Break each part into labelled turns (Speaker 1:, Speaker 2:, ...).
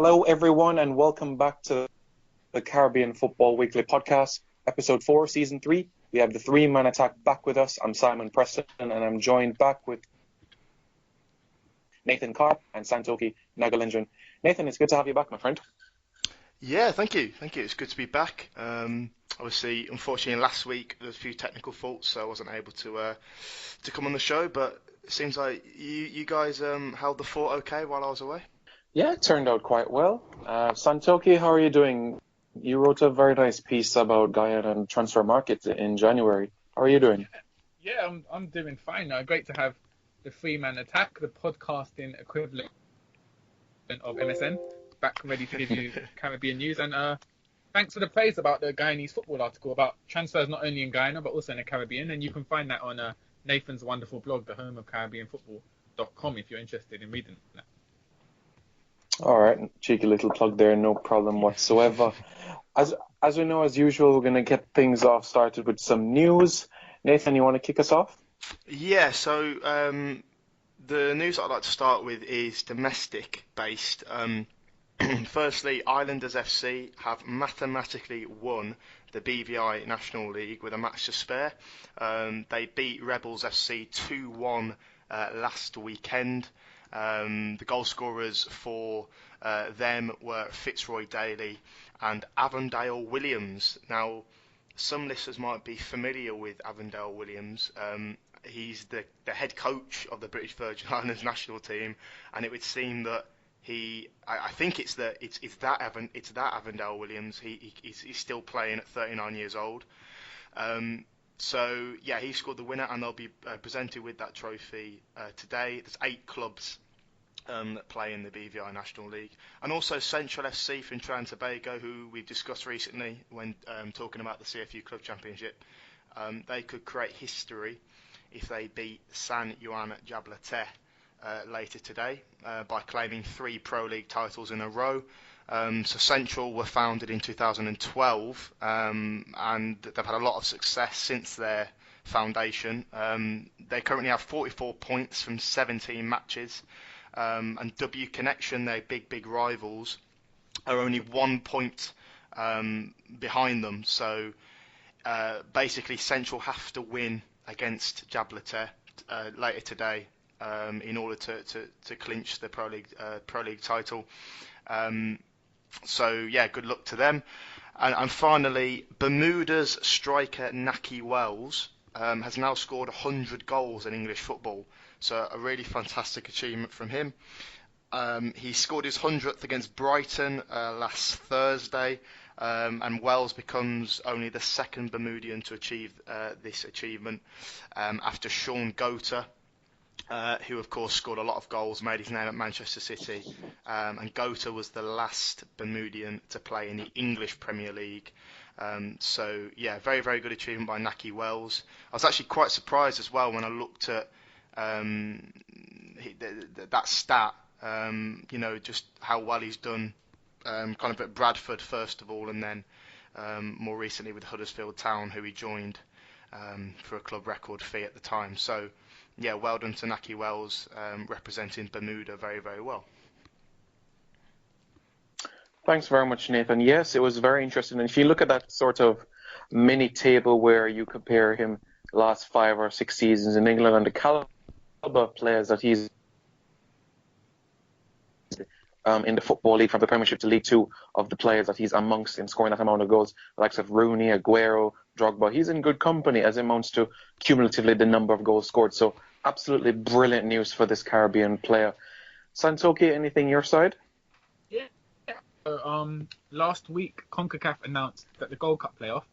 Speaker 1: Hello, everyone, and welcome back to the Caribbean Football Weekly Podcast, Episode 4, Season 3. We have the three-man attack back with us. I'm Simon Preston, and I'm joined back with Nathan Carr and Santokie Nagulendran. Nathan, it's good to have you back, my friend.
Speaker 2: Yeah, thank you. It's good to be back. Obviously, unfortunately, last week there was a few technical faults, so I wasn't able to come on the show. But it seems like you guys held the fort okay while I was away.
Speaker 1: Yeah, it turned out quite well. Santokie, how are you doing? You wrote a very nice piece about Guyana and transfer markets in January. How are you doing?
Speaker 3: Yeah, I'm doing fine. Great to have the three-man attack, the podcasting equivalent of MSN, back ready to give you Caribbean news. And thanks for the praise about the Guyanese football article about transfers not only in Guyana but also in the Caribbean. And you can find that on Nathan's wonderful blog, the home of CaribbeanFootball.com, if you're interested in reading that.
Speaker 1: All right, cheeky little plug there, no problem whatsoever. As we know, as usual, we're going to get things off started with some news. Nathan, you want to kick us off?
Speaker 2: Yeah, so the news I'd like to start with is domestic-based. Firstly, Islanders FC have mathematically won the BVI National League with a match to spare. They beat Rebels FC 2-1 last weekend. The goal scorers for them were Fitzroy Daly and Avondale Williams. Now, some listeners might be familiar with Avondale Williams. He's the head coach of the British Virgin Islands national team, and it would seem that I think it's that Avondale Williams. He's still playing at 39 years old. So yeah, he scored the winner, and they'll be presented with that trophy today. There's 8 clubs that play in the BVI National League, and also Central FC from Trinidad and Tobago, who we've discussed recently when talking about the CFU Club Championship. They could create history if they beat San Juan Jablate later today by claiming 3 Pro League titles in a row. So Central were founded in 2012, and they've had a lot of success since their foundation. They currently have 44 points from 17 matches, and W Connection, their big rivals, are only 1 point behind them. So basically, Central have to win against Jablate later today in order to clinch the Pro League title. So yeah, good luck to them. And finally, Bermuda's striker Nahki Wells has now scored 100 goals in English football. So a really fantastic achievement from him. He scored his 100th against Brighton last Thursday, and Wells becomes only the second Bermudian to achieve this achievement after Sean Gota, who of course scored a lot of goals, made his name at Manchester City, and Gota was the last Bermudian to play in the English Premier League. So yeah, very good achievement by Nahki Wells. I was actually quite surprised as well when I looked at that stat, just how well he's done, kind of at Bradford first of all, and then more recently with Huddersfield Town, who he joined for a club record fee at the time. So yeah, well done to Nahki Wells, representing Bermuda very well.
Speaker 1: Thanks very much, Nathan. Yes, it was very interesting. And if you look at that sort of mini table where you compare him last 5 or 6 seasons in England and the caliber of players that he's in the Football League, from the Premiership to League 2, of the players that he's amongst in scoring that amount of goals, the likes of Rooney, Aguero, Drogba, he's in good company as it amounts to cumulatively the number of goals scored. So absolutely brilliant news for this Caribbean player. Santokie, anything your side?
Speaker 3: Yeah. Last week, CONCACAF announced that the Gold Cup playoff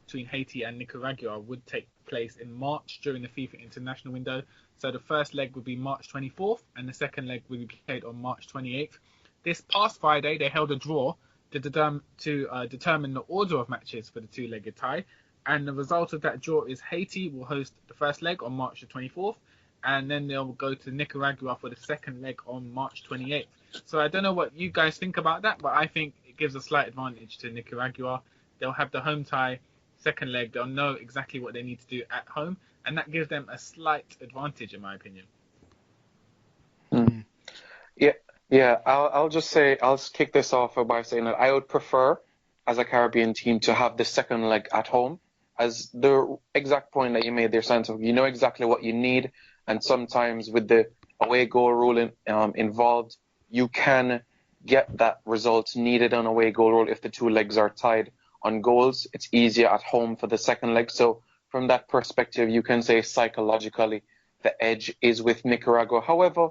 Speaker 3: between Haiti and Nicaragua would take place in March during the FIFA international window. So the first leg would be March 24th and the second leg would be played on March 28th. This past Friday, they held a draw to determine the order of matches for the two-legged tie. And the result of that draw is Haiti will host the first leg on March the 24th, and then they'll go to Nicaragua for the second leg on March 28th. So I don't know what you guys think about that, but I think it gives a slight advantage to Nicaragua. They'll have the home tie, second leg. They'll know exactly what they need to do at home, and that gives them a slight advantage, in my opinion.
Speaker 1: Mm. Yeah, Yeah, I'll just say I'll kick this off by saying that I would prefer, as a Caribbean team, to have the second leg at home. As the exact point that you made there, Santo, you know exactly what you need, and sometimes with the away goal rule involved, you can get that result needed on away goal rule if the two legs are tied on goals. It's easier at home for the second leg. So from that perspective, you can say psychologically the edge is with Nicaragua. However,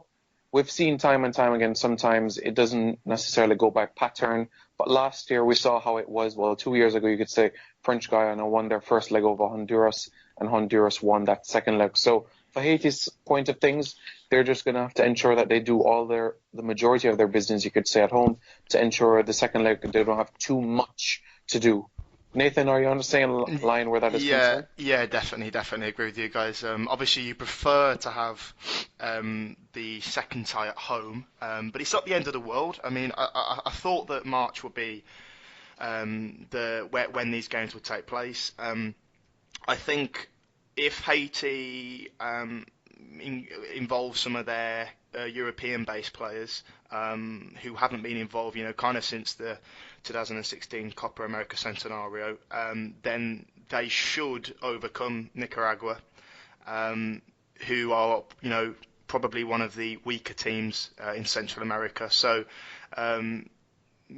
Speaker 1: we've seen time and time again, sometimes it doesn't necessarily go by pattern. But last year we saw how it was. Well, 2 years ago, you could say French Guyana won their first leg over Honduras, and Honduras won that second leg. So for Haiti's point of things, they're just going to have to ensure that they do the majority of their business, you could say, at home to ensure the second leg they don't have too much to do. Nathan, are you on the same line where that is concerned?
Speaker 2: Yeah, definitely agree with you guys. Obviously, you prefer to have the second tie at home, but it's not the end of the world. I mean, I thought that March would be when these games would take place. I think if Haiti involves some of their European-based players who haven't been involved, kind of since the 2016 Copa America Centenario, then they should overcome Nicaragua, who are, probably one of the weaker teams in Central America. So,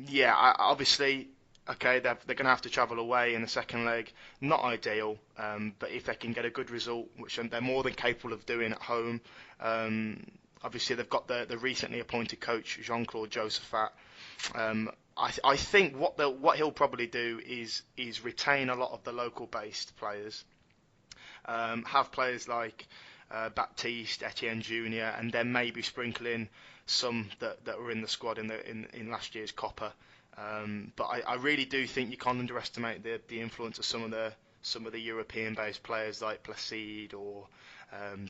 Speaker 2: obviously, okay, they're going to have to travel away in the second leg. Not ideal, but if they can get a good result, which they're more than capable of doing at home, obviously they've got the recently appointed coach, Jean-Claude Josephat. I think what he'll probably do is retain a lot of the local-based players, have players like Baptiste, Etienne Jr., and then maybe sprinkle in some that were in the squad in last year's Copa. But I really do think you can't underestimate the influence of some of the European-based players like Placide or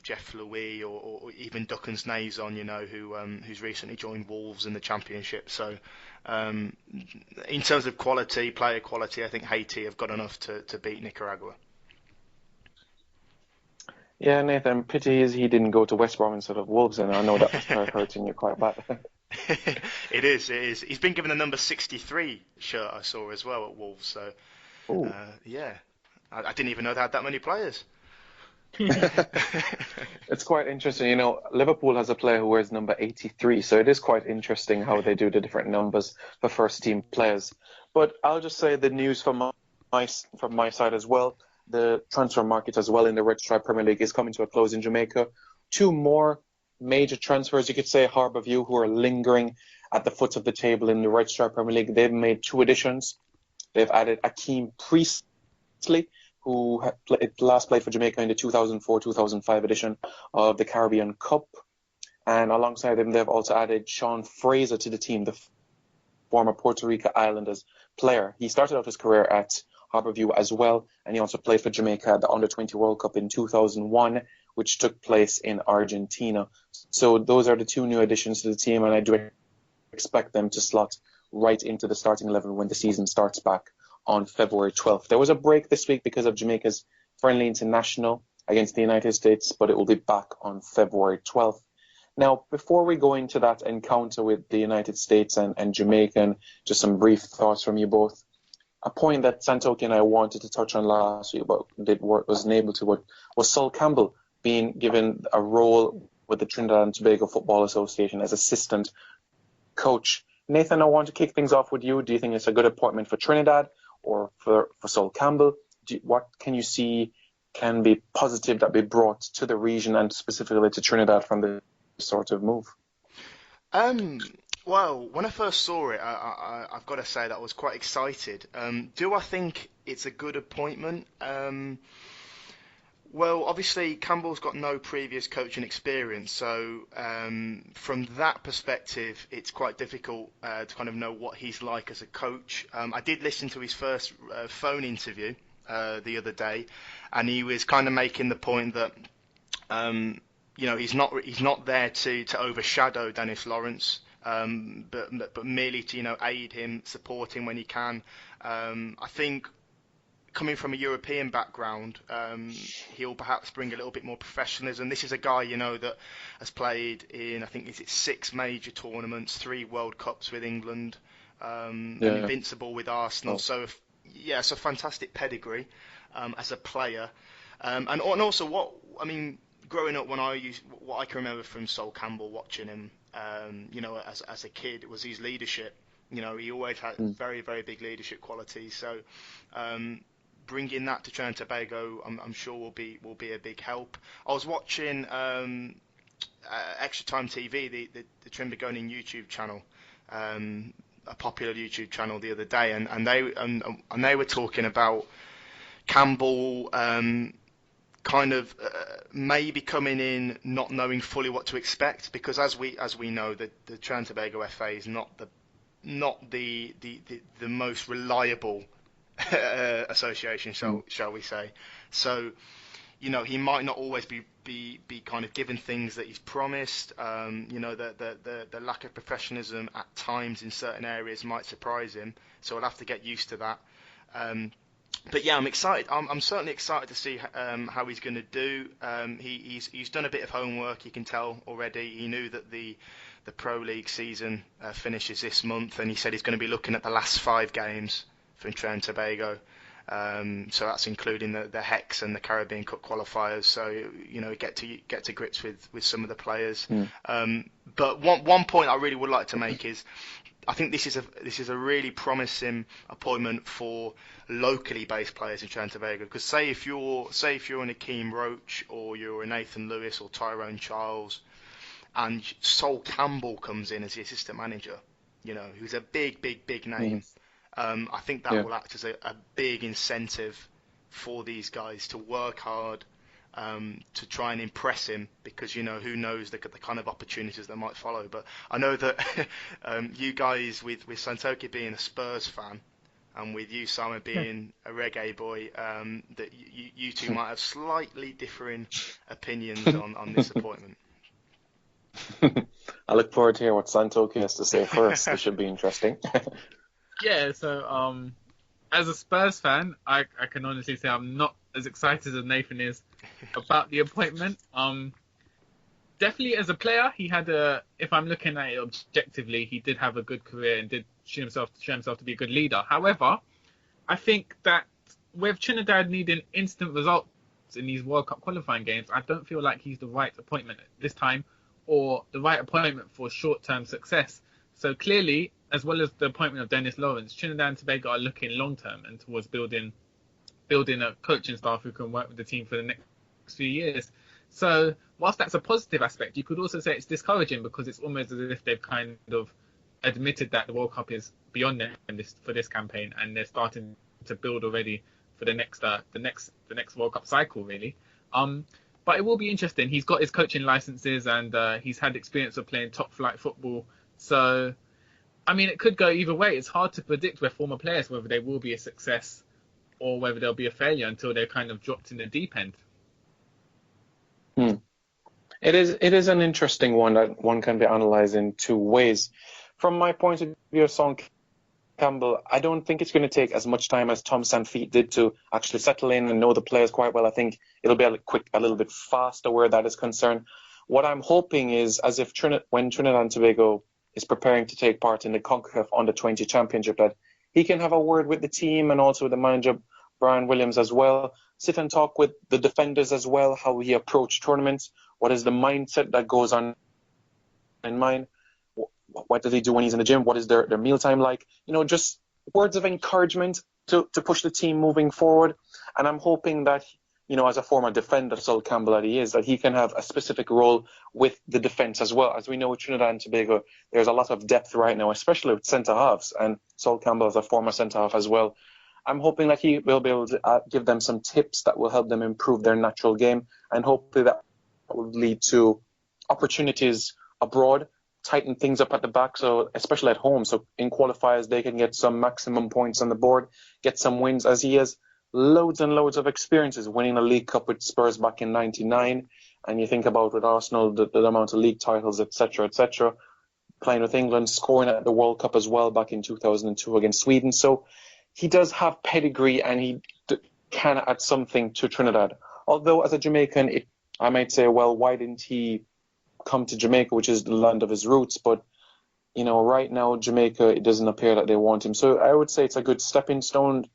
Speaker 2: Jeff Louis or even Duckens Nazon, who's recently joined Wolves in the Championship. So in terms of player quality, I think Haiti have got enough to beat Nicaragua.
Speaker 1: Yeah, Nathan, pity is he didn't go to West Brom instead of Wolves, and I know that must start hurting you quite bad.
Speaker 2: It is. He's been given the number 63 shirt I saw as well at Wolves. So, yeah, I didn't even know they had that many players.
Speaker 1: It's quite interesting. Liverpool has a player who wears number 83, so it is quite interesting how they do the different numbers for first team players. But I'll just say the news from my side as well. The transfer market as well in the Red Stripe Premier League is coming to a close in Jamaica. Two more major transfers, you could say, Harbourview, who are lingering at the foot of the table in the Red Stripe Premier League. They've made two additions. They've added Akeem Priestley, who last played for Jamaica in the 2004-2005 edition of the Caribbean Cup. And alongside him, they've also added Sean Fraser to the team, the former Puerto Rico Islanders player. He started out his career at Harbourview as well, and he also played for Jamaica at the Under-20 World Cup in 2001, which took place in Argentina. So those are the two new additions to the team, and I do expect them to slot right into the starting 11 when the season starts back on February 12th. There was a break this week because of Jamaica's friendly international against the United States, but it will be back on February 12th. Now, before we go into that encounter with the United States and Jamaica, and just some brief thoughts from you both, a point that Santokie and I wanted to touch on last week, but wasn't able to, was Sol Campbell being given a role with the Trinidad and Tobago Football Association as assistant coach. Nathan, I want to kick things off with you. Do you think it's a good appointment for Trinidad or for Sol Campbell? What can you see can be positive that be brought to the region and specifically to Trinidad from this sort of move?
Speaker 2: Well, when I first saw it, I've got to say that I was quite excited. Do I think it's a good appointment? Well, obviously, Campbell's got no previous coaching experience, so from that perspective, it's quite difficult to kind of know what he's like as a coach. I did listen to his first phone interview the other day, and he was kind of making the point that he's not there to overshadow Dennis Lawrence. But merely to aid him, support him when he can. I think coming from a European background, he'll perhaps bring a little bit more professionalism. This is a guy, that has played in, I think, 6 major tournaments, 3 World Cups with England, and invincible with Arsenal. So, it's a fantastic pedigree as a player. And also, growing up, what I can remember from Sol Campbell watching him, as a kid, it was his leadership. He always had very, very big leadership qualities. So bringing that to Trinidad and Tobago, I'm sure will be a big help. I was watching Extra Time TV, the Trinbagonian YouTube channel, a popular YouTube channel the other day, and they were talking about Campbell kind of maybe coming in not knowing fully what to expect, because as we know, the Trinidad and Tobago FA is not the most reliable association, shall we say. So, he might not always be kind of given things that he's promised. The lack of professionalism at times in certain areas might surprise him. So I'll have to get used to that. But yeah, I'm excited. I'm certainly excited to see how he's going to do. He's done a bit of homework. You can tell already. He knew that the Pro League season finishes this month, and he said he's going to be looking at the last 5 games for Trinidad and Tobago. So that's including the Hex and the Caribbean Cup qualifiers. So get to grips with some of the players. But one point I really would like to make is, I think this is a really promising appointment for locally based players in Trinidad and Tobago. Because say if you're an Akeem Roach, or you're a Nathan Lewis or Tyrone Charles, and Sol Campbell comes in as the assistant manager, who's a big name. I think that will act as a big incentive for these guys to work hard, to try and impress him, because who knows the kind of opportunities that might follow. But I know that you guys, with Santokie being a Spurs fan, and with you, Simon, being a reggae boy, that you two might have slightly differing opinions on this appointment.
Speaker 1: I look forward to hear what Santokie has to say first. This should be interesting.
Speaker 3: Yeah, so as a Spurs fan, I can honestly say I'm not as excited as Nathan is about the appointment. Definitely as a player, he had if I'm looking at it objectively, he did have a good career and did show himself to be a good leader. However, I think that with Trinidad needing instant results in these World Cup qualifying games, I don't feel like he's the right appointment this time, or the right appointment for short-term success. So clearly, as well as the appointment of Dennis Lawrence, Trinidad and Tobago are looking long-term and towards building a coaching staff who can work with the team for the next few years. So whilst that's a positive aspect, you could also say it's discouraging, because it's almost as if they've kind of admitted that the World Cup is beyond them for this campaign, and they're starting to build already for the next World Cup cycle, really. But it will be interesting. He's got his coaching licenses, and he's had experience of playing top flight football. So, it could go either way. It's hard to predict with former players whether they will be a success or whether they'll be a failure until they're kind of dropped in the deep end.
Speaker 1: It is an interesting one that one can be analysed in 2 ways. From my point of view, Sol Campbell, I don't think it's going to take as much time as Tom Sanfeet did to actually settle in and know the players quite well. I think it'll be a little bit faster where that is concerned. What I'm hoping is, as if when Trinidad and Tobago is preparing to take part in the CONCACAF Under-20 Championship, that he can have a word with the team and also the manager, Brian Williams, as well. Sit and talk with the defenders as well, how he approach tournaments, what is the mindset that goes on in mind, what does he do when he's in the gym, what is their mealtime like, just words of encouragement to push the team moving forward. And I'm hoping that, as a former defender, Sol Campbell that he is, that he can have a specific role with the defence as well. As we know, with Trinidad and Tobago, there's a lot of depth right now, especially with centre-halves, and Sol Campbell is a former centre-half as well. I'm hoping that he will be able to give them some tips that will help them improve their natural game, and hopefully that will lead to opportunities abroad, tighten things up at the back, so especially at home, so in qualifiers they can get some maximum points on the board, get some wins, as he has loads and loads of experiences, winning a League Cup with Spurs back in '99, and you think about with Arsenal the amount of league titles, etc., playing with England, scoring at the World Cup as well back in 2002 against Sweden. So he does have pedigree and he can add something to Trinidad. Although as a Jamaican, I might say, well, why didn't he come to Jamaica, which is the land of his roots? But right now, Jamaica, it doesn't appear that they want him. So I would say it's a good stepping stone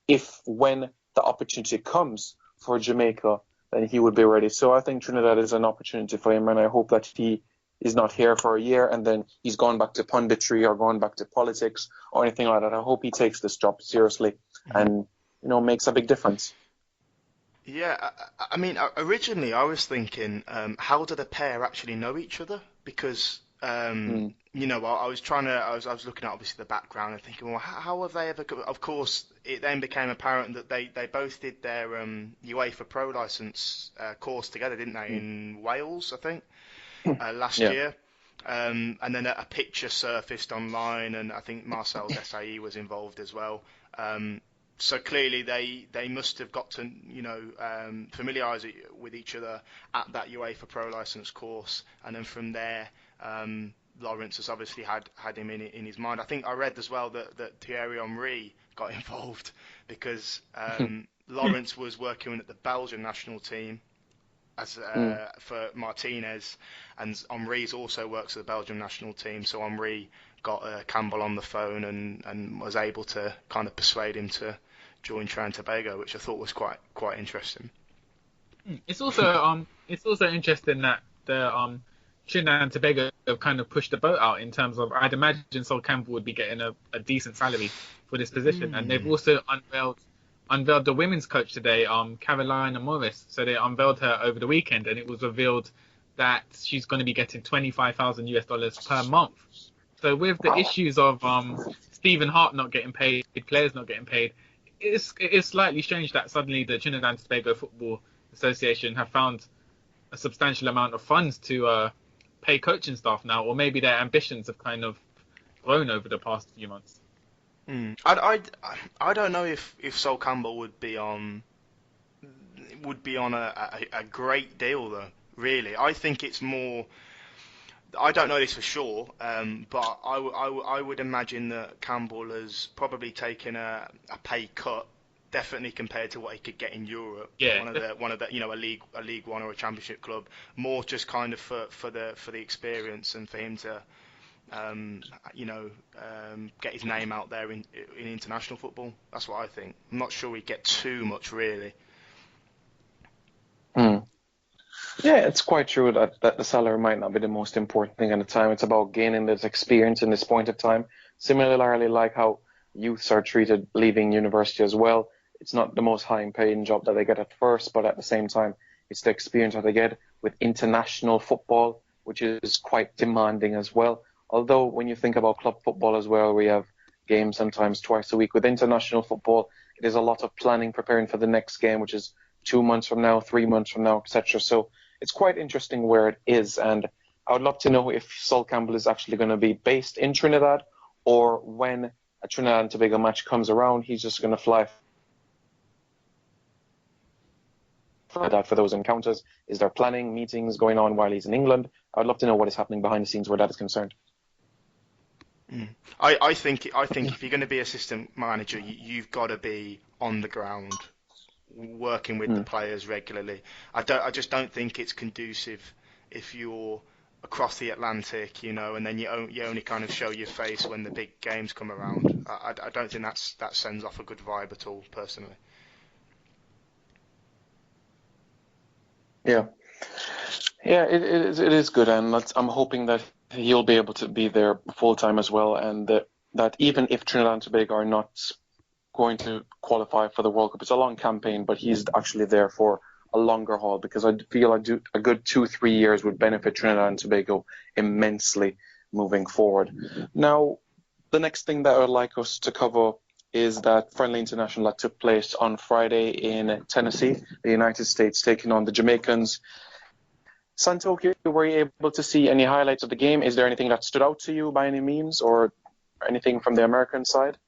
Speaker 1: when the opportunity comes for Jamaica, then he would be ready. So I think Trinidad is an opportunity for him, and I hope that he is not here for a year and then he's gone back to punditry or gone back to politics or anything like that. I hope he takes this job seriously and, makes a big difference.
Speaker 2: Yeah, I mean, originally I was thinking, how do the pair actually know each other? Because I was looking at obviously the background and thinking, well, how have they ever? Of course, it then became apparent that they both did their UEFA Pro license course together, didn't they? In Wales, I think, last year. And then a picture surfaced online, and I think Marcel Desailly was involved as well. So clearly they must have got to familiarise with each other at that UEFA Pro license course, and then from there. Lawrence has obviously had him in his mind. I think I read as well that Thierry Henry got involved because Lawrence was working at the Belgian national team for Martinez, and Henry's also works at the Belgian national team. So Henry got Campbell on the phone and was able to kind of persuade him to join Trinidad and Tobago, which I thought was quite interesting.
Speaker 3: It's also interesting that the Trinidad and Tobago have kind of pushed the boat out in terms of, I'd imagine Sol Campbell would be getting a decent salary for this position. And they've also unveiled the women's coach today, Carolina Morris. So they unveiled her over the weekend, and it was revealed that she's going to be getting $25,000 per month. So with the issues of Stephen Hart not getting paid, players not getting paid, it is slightly strange that suddenly the Trinidad and Tobago Football Association have found a substantial amount of funds to pay coaching staff now, or maybe their ambitions have kind of grown over the past few months.
Speaker 2: I don't know if Sol Campbell would be on a great deal though. Really, I think it's more. I don't know this for sure, but I would imagine that Campbell has probably taken a pay cut, definitely compared to what he could get in Europe.
Speaker 3: Yeah.
Speaker 2: One of the a League One or a Championship club, more just kind of for the experience and for him to get his name out there in international football. That's what I think. I'm not sure he'd get too much really.
Speaker 1: Yeah, it's quite true that the salary might not be the most important thing at the time. It's about gaining this experience in this point of time. Similarly, like how youths are treated leaving university as well. It's not the most high-paying job that they get at first, but at the same time, it's the experience that they get with international football, which is quite demanding as well. Although when you think about club football as well, we have games sometimes twice a week. With international football, it is a lot of planning, preparing for the next game, which is 2 months from now, 3 months from now, etc. So it's quite interesting where it is. And I would love to know if Sol Campbell is actually going to be based in Trinidad, or when a Trinidad and Tobago match comes around, he's just going to fly for those encounters. Is there planning, meetings going on while he's in England? I'd love to know what is happening behind the scenes where that is concerned.
Speaker 2: I think if you're going to be assistant manager, you've got to be on the ground, working with the players regularly. I just don't think it's conducive if you're across the Atlantic, and then you only kind of show your face when the big games come around. I don't think that sends off a good vibe at all, personally.
Speaker 1: Yeah, it is good, and I'm hoping that he'll be able to be there full time as well, and that even if Trinidad and Tobago are not going to qualify for the World Cup, it's a long campaign, but he's actually there for a longer haul, because I feel a good 2-3 years would benefit Trinidad and Tobago immensely moving forward. Now, the next thing that I would like us to cover is that friendly international that took place on Friday in Tennessee, the United States taking on the Jamaicans. Santokie, were you able to see any highlights of the game? Is there anything that stood out to you by any means, or anything from the American side?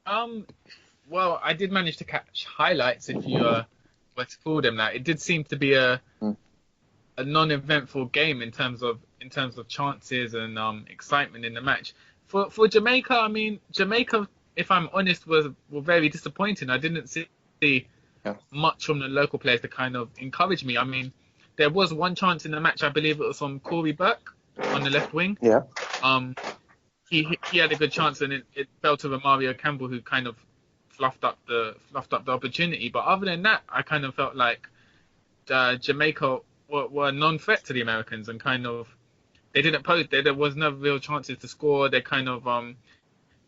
Speaker 3: Well, I did manage to catch highlights, if you were to call them that. It did seem to be a non-eventful game in terms of chances and excitement in the match. For Jamaica, I mean, Jamaica if I'm honest, were very disappointing. I didn't see much from the local players to kind of encourage me. I mean, there was one chance in the match, I believe it was from Corey Burke on the left wing.
Speaker 1: Yeah.
Speaker 3: He had a good chance, and it fell to Mauricio Campbell, who kind of fluffed up the opportunity. But other than that, I kind of felt like Jamaica were non-threat to the Americans, and kind of they didn't pose. There was no real chances to score. They kind of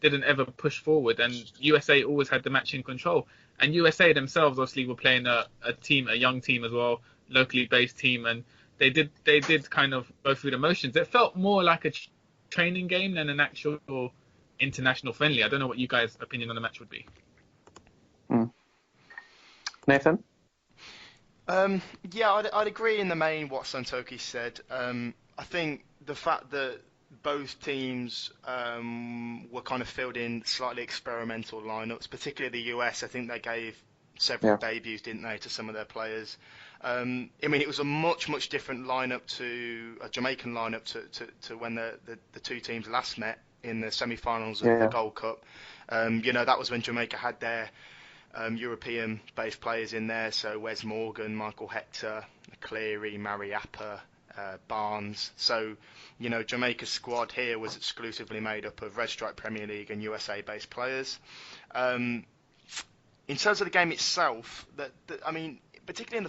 Speaker 3: didn't ever push forward, and USA always had the match in control. And USA themselves obviously were playing a young team as well, locally based team, and they did kind of go through the motions. It felt more like a training game than an actual international friendly. I don't know what you guys' opinion on the match would be.
Speaker 1: Nathan?
Speaker 2: Yeah, I'd agree in the main what Santokie said. I think the fact that both teams were kind of filled in slightly experimental lineups, particularly the US. I think they gave several debuts, didn't they, to some of their players. I mean, it was a much different lineup to a Jamaican lineup to when the two teams last met in the semi-finals of the Gold Cup. That was when Jamaica had their European-based players in there, so Wes Morgan, Michael Hector, Cleary, Mariappa, Barnes. So, Jamaica's squad here was exclusively made up of Red Stripe Premier League and USA-based players. In terms of the game itself, particularly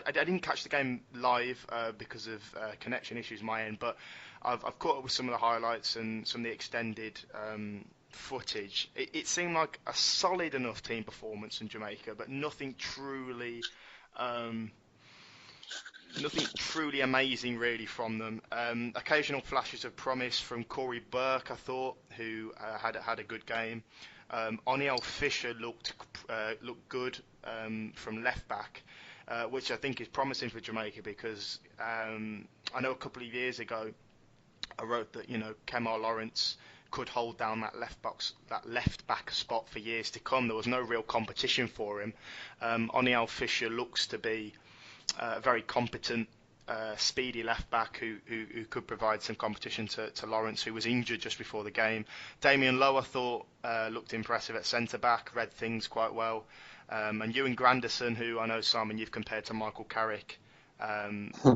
Speaker 2: I didn't catch the game live because of connection issues on my end, but I've caught up with some of the highlights and some of the extended footage. It seemed like a solid enough team performance in Jamaica, but nothing truly amazing really from them. Occasional flashes of promise from Corey Burke, I thought, who had a good game. Oniel Fisher looked good from left back, which I think is promising for Jamaica because I know a couple of years ago I wrote that Kemar Lawrence could hold down that left back spot for years to come. There was no real competition for him. Oniel Fisher looks to be a very competent, speedy left back who could provide some competition to Lawrence, who was injured just before the game. Damien Lowe, I thought, looked impressive at centre back, read things quite well. And Ewan Granderson, who I know, Simon, you've compared to Michael Carrick,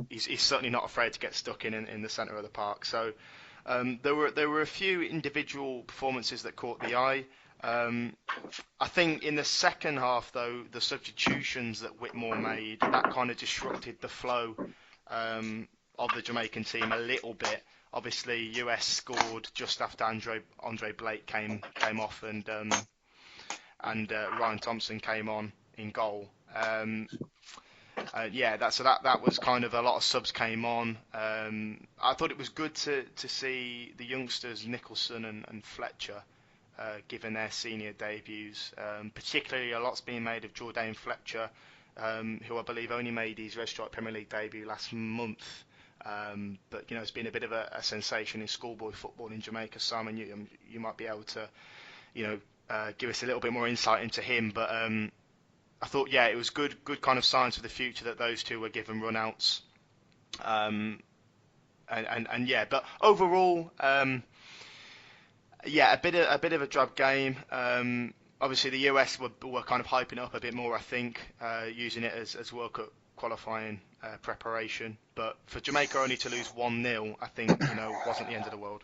Speaker 2: he's certainly not afraid to get stuck in the centre of the park. So there were a few individual performances that caught the eye. I think in the second half, though, the substitutions that Whitmore made, that kind of disrupted the flow of the Jamaican team a little bit. Obviously, US scored just after Andre Blake came off, and Ryan Thompson came on in goal. That was kind of a lot of subs came on. I thought it was good to see the youngsters Nicholson and Fletcher given their senior debuts. Particularly a lot's being made of Jordan Fletcher, who I believe only made his Red Stripe Premier League debut last month. But it's been a bit of a sensation in schoolboy football in Jamaica. Simon, you might be able to give us a little bit more insight into him. But I thought, it was good kind of signs for the future that those two were given run-outs. But overall, a bit of a drab game. Obviously, the US were kind of hyping it up a bit more, I think, using it as World Cup qualifying preparation. But for Jamaica only to lose 1-0, I think, wasn't the end of the world.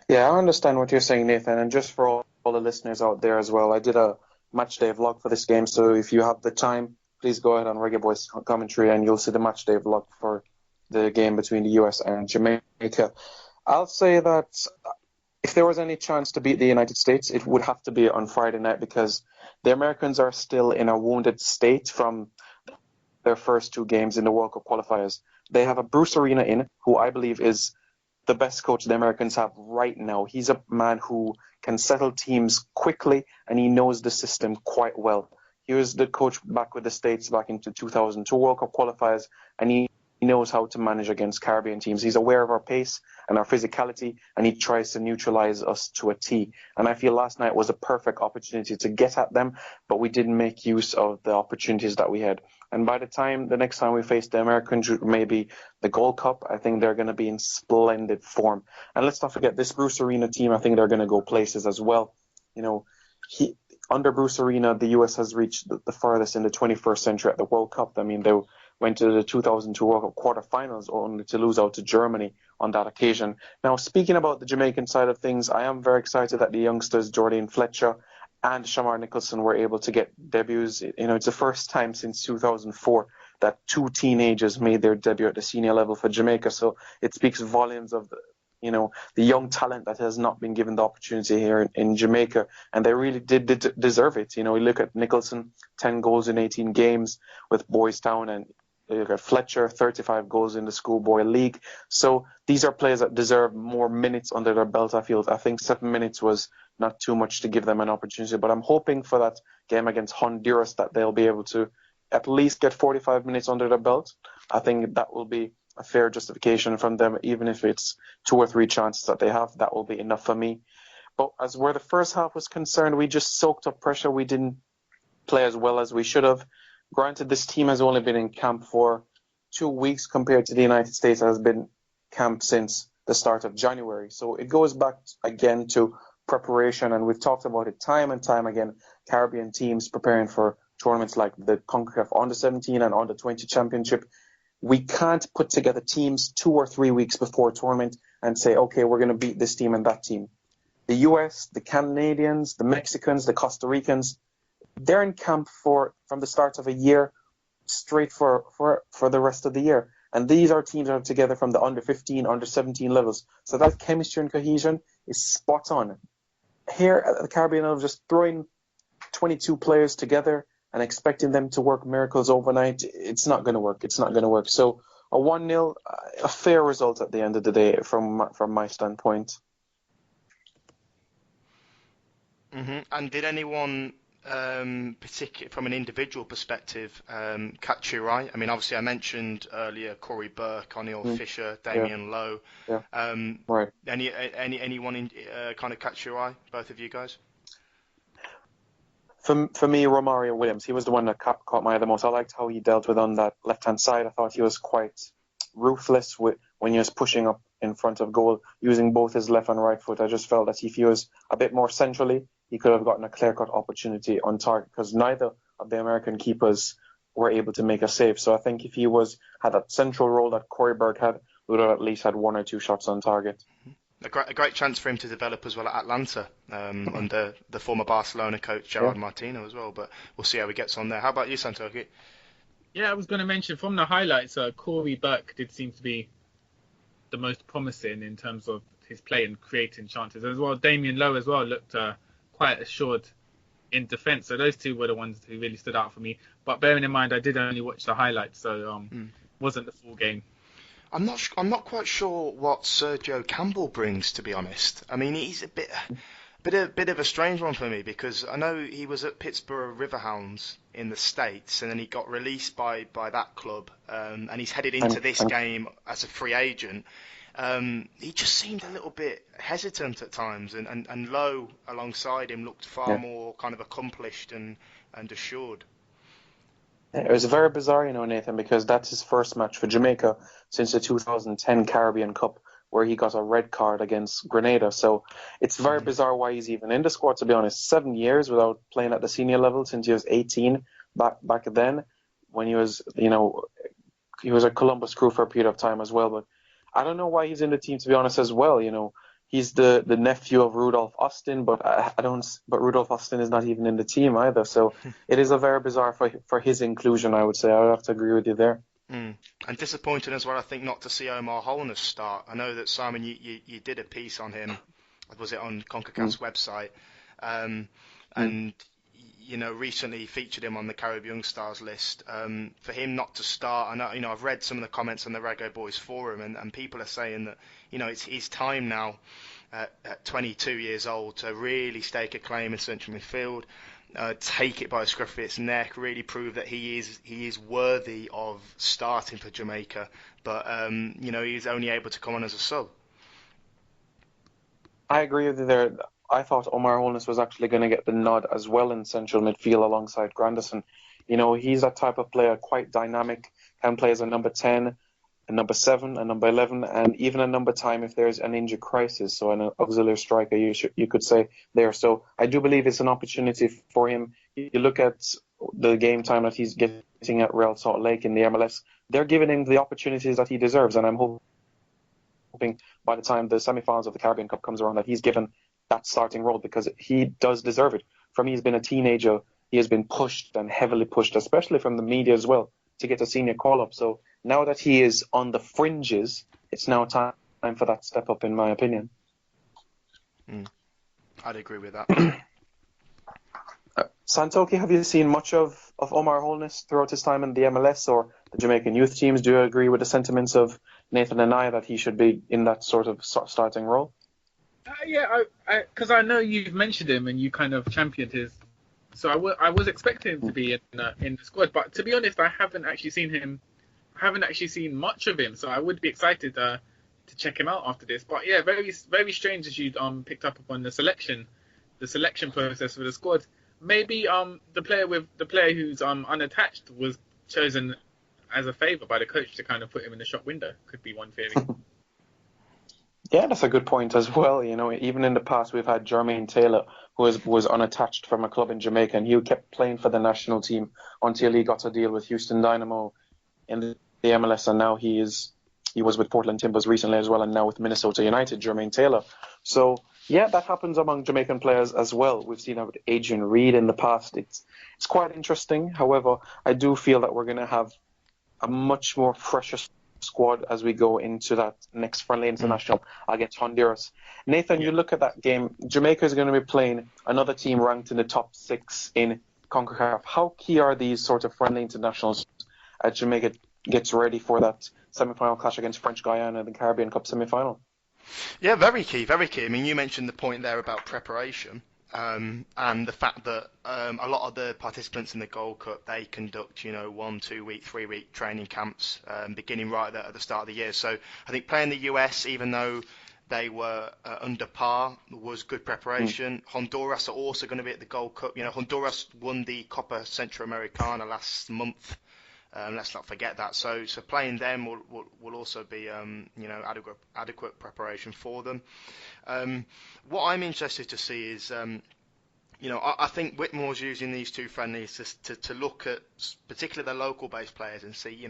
Speaker 1: Yeah, I understand what you're saying, Nathan. And just for all the listeners out there as well, I did a match day vlog for this game. So if you have the time, please go ahead on Reggae Boyz commentary and you'll see the match day vlog for the game between the US and Jamaica. I'll say that if there was any chance to beat the United States, it would have to be on Friday night because the Americans are still in a wounded state from their first two games in the World Cup qualifiers. They have a Bruce Arena who I believe is the best coach the Americans have right now. He's a man who can settle teams quickly and he knows the system quite well. He was the coach back with the States back into 2002 World Cup qualifiers, and he knows how to manage against Caribbean teams. He's aware of our pace and our physicality, and he tries to neutralize us to a T. And I feel last night was a perfect opportunity to get at them, but we didn't make use of the opportunities that we had. And by the next time we face the Americans, maybe the Gold Cup, I think they're going to be in splendid form. And let's not forget this Bruce Arena team. I think they're going to go places as well. Under Bruce Arena, the US has reached the furthest in the 21st century at the World Cup. I mean, they went to the 2002 World Cup quarterfinals only to lose out to Germany on that occasion. Now, speaking about the Jamaican side of things, I am very excited that the youngsters, Jordan Fletcher and Shamar Nicholson, were able to get debuts. It's the first time since 2004 that two teenagers made their debut at the senior level for Jamaica. So it speaks volumes of the young talent that has not been given the opportunity here in Jamaica, and they really did deserve it. You look at Nicholson, 10 goals in 18 games with Boys Town, and you look at Fletcher, 35 goals in the schoolboy league. So these are players that deserve more minutes under their belt. I think 7 minutes was not too much to give them an opportunity, but I'm hoping for that game against Honduras that they'll be able to at least get 45 minutes under their belt. I think that will be a fair justification from them, even if it's 2 or 3 chances that they have. That will be enough for me. But as where the first half was concerned, we just soaked up pressure. We didn't play as well as we should have. Granted, this team has only been in camp for 2 weeks compared to the United States that has been camp since the start of January. So it goes back again to preparation, and we've talked about it time and time again. Caribbean teams preparing for tournaments like the CONCACAF Under-17 and Under-20 Championship. We can't put together teams 2 or 3 weeks before a tournament and say, okay, we're going to beat this team and that team. The US, the Canadians, the Mexicans, the Costa Ricans, they're in camp from the start of a year straight for the rest of the year. And these are teams that are together from the under-15, under-17 levels. So that chemistry and cohesion is spot on. Here at the Caribbean, I'm just throwing 22 players together and expecting them to work miracles overnight. It's not going to work. It's not going to work. So a 1-0, a fair result at the end of the day from my standpoint.
Speaker 2: Mm-hmm. And did anyone, particularly from an individual perspective, catch your eye? I mean, obviously I mentioned earlier Corey Burke, O'Neill Fisher, Damien Lowe.
Speaker 1: Yeah. Right.
Speaker 2: Anyone kind of catch your eye, both of you guys?
Speaker 1: For me, Romario Williams, he was the one that caught my eye the most. I liked how he dealt with on that left-hand side. I thought he was quite ruthless when he was pushing up in front of goal, using both his left and right foot. I just felt that if he was a bit more centrally, he could have gotten a clear-cut opportunity on target, because neither of the American keepers were able to make a save. So I think if he had that central role that Corey Burke had, we would have at least had 1 or 2 shots on target.
Speaker 2: A great chance for him to develop as well at Atlanta under the former Barcelona coach Gerard Martino as well. But we'll see how he gets on there. How about you, Santokie?
Speaker 3: Yeah, I was going to mention from the highlights, Corey Burke did seem to be the most promising in terms of his play and creating chances. As well, Damien Lowe as well looked quite assured in defence. So those two were the ones who really stood out for me. But bearing in mind, I did only watch the highlights, so wasn't the full game.
Speaker 2: I'm not quite sure what Sergio Campbell brings, to be honest. I mean, he's a bit of a strange one for me, because I know he was at Pittsburgh Riverhounds in the States, and then he got released by that club, and he's headed into this game as a free agent. He just seemed a little bit hesitant at times, and Lowe alongside him looked far more kind of accomplished and assured.
Speaker 1: It was very bizarre, Nathan, because that's his first match for Jamaica since the 2010 Caribbean Cup, where he got a red card against Grenada. So it's very bizarre why he's even in the squad, to be honest. 7 years without playing at the senior level since he was 18 back then, when he was a Columbus Crew for a period of time as well. But I don't know why he's in the team, to be honest, as well. He's the nephew of Rudolph Austin, but But Rudolph Austin is not even in the team either. So it is a very bizarre for his inclusion, I would say. I would have to agree with you there.
Speaker 2: And disappointing as well, I think, not to see Omar Holness start. I know that, Simon, you did a piece on him. Was it on CONCACAF's website? And recently featured him on the Caribbean Stars list. For him not to start, I know I've read some of the comments on the Reggae Boyz forum, and people are saying that it's his time now at 22 years old to really stake a claim in central midfield, take it by the scruff of its neck, really prove that he is worthy of starting for Jamaica. But he's only able to come on as a sub.
Speaker 1: I agree with you there. I thought Omar Holness was actually going to get the nod as well in central midfield alongside Grandison. He's that type of player, quite dynamic, can play as a number 10, a number 7, a number 11, and even a number 10 if there's an injury crisis, so an auxiliary striker, you could say there. So I do believe it's an opportunity for him. You look at the game time that he's getting at Real Salt Lake in the MLS, they're giving him the opportunities that he deserves, and I'm hoping by the time the semi-finals of the Caribbean Cup comes around that he's given that starting role, because he does deserve it. From he's been a teenager, he has been pushed and heavily pushed, especially from the media as well, to get a senior call-up. So now that he is on the fringes, it's now time for that step up, in my opinion.
Speaker 2: I'd agree with that.
Speaker 1: Santokie, have you seen much of Omar Holness throughout his time in the MLS or the Jamaican youth teams? Do you agree with the sentiments of Nathan and I that he should be in that sort of starting role?
Speaker 3: Yeah, because I know you've mentioned him and you kind of championed his. So I was expecting him to be in the squad, but to be honest, I haven't actually seen much of him. So I would be excited to check him out after this. But yeah, very very strange as you picked up upon the selection process for the squad. Maybe the player who's unattached was chosen as a favour by the coach to kind of put him in the shop window. Could be one theory.
Speaker 1: Yeah, that's a good point as well. Even in the past, we've had Jermaine Taylor, who was unattached from a club in Jamaica, and he kept playing for the national team until he got a deal with Houston Dynamo in the MLS, and now he was with Portland Timbers recently as well, and now with Minnesota United, Jermaine Taylor. So yeah, that happens among Jamaican players as well. We've seen that with Adrian Reed in the past. It's quite interesting. However, I do feel that we're going to have a much more fresher squad as we go into that next friendly international against Honduras. Nathan, you look at that game, Jamaica is going to be playing another team ranked in the top 6 in CONCACAF. How key are these sort of friendly internationals as Jamaica gets ready for that semi-final clash against French Guyana in the Caribbean Cup semi-final?
Speaker 2: Yeah, very key, very key. I mean, you mentioned the point there about preparation. And the fact that a lot of the participants in the Gold Cup, they conduct 1, 2 week, 3 week training camps beginning right at the start of the year. So I think playing the US, even though they were under par, was good preparation. Honduras are also going to be at the Gold Cup. Honduras won the Copa Centroamericana last month. Let's not forget that. So playing them will also be adequate preparation for them. What I'm interested to see is I think Whitmore's using these two friendlies to look at particularly the local based players and see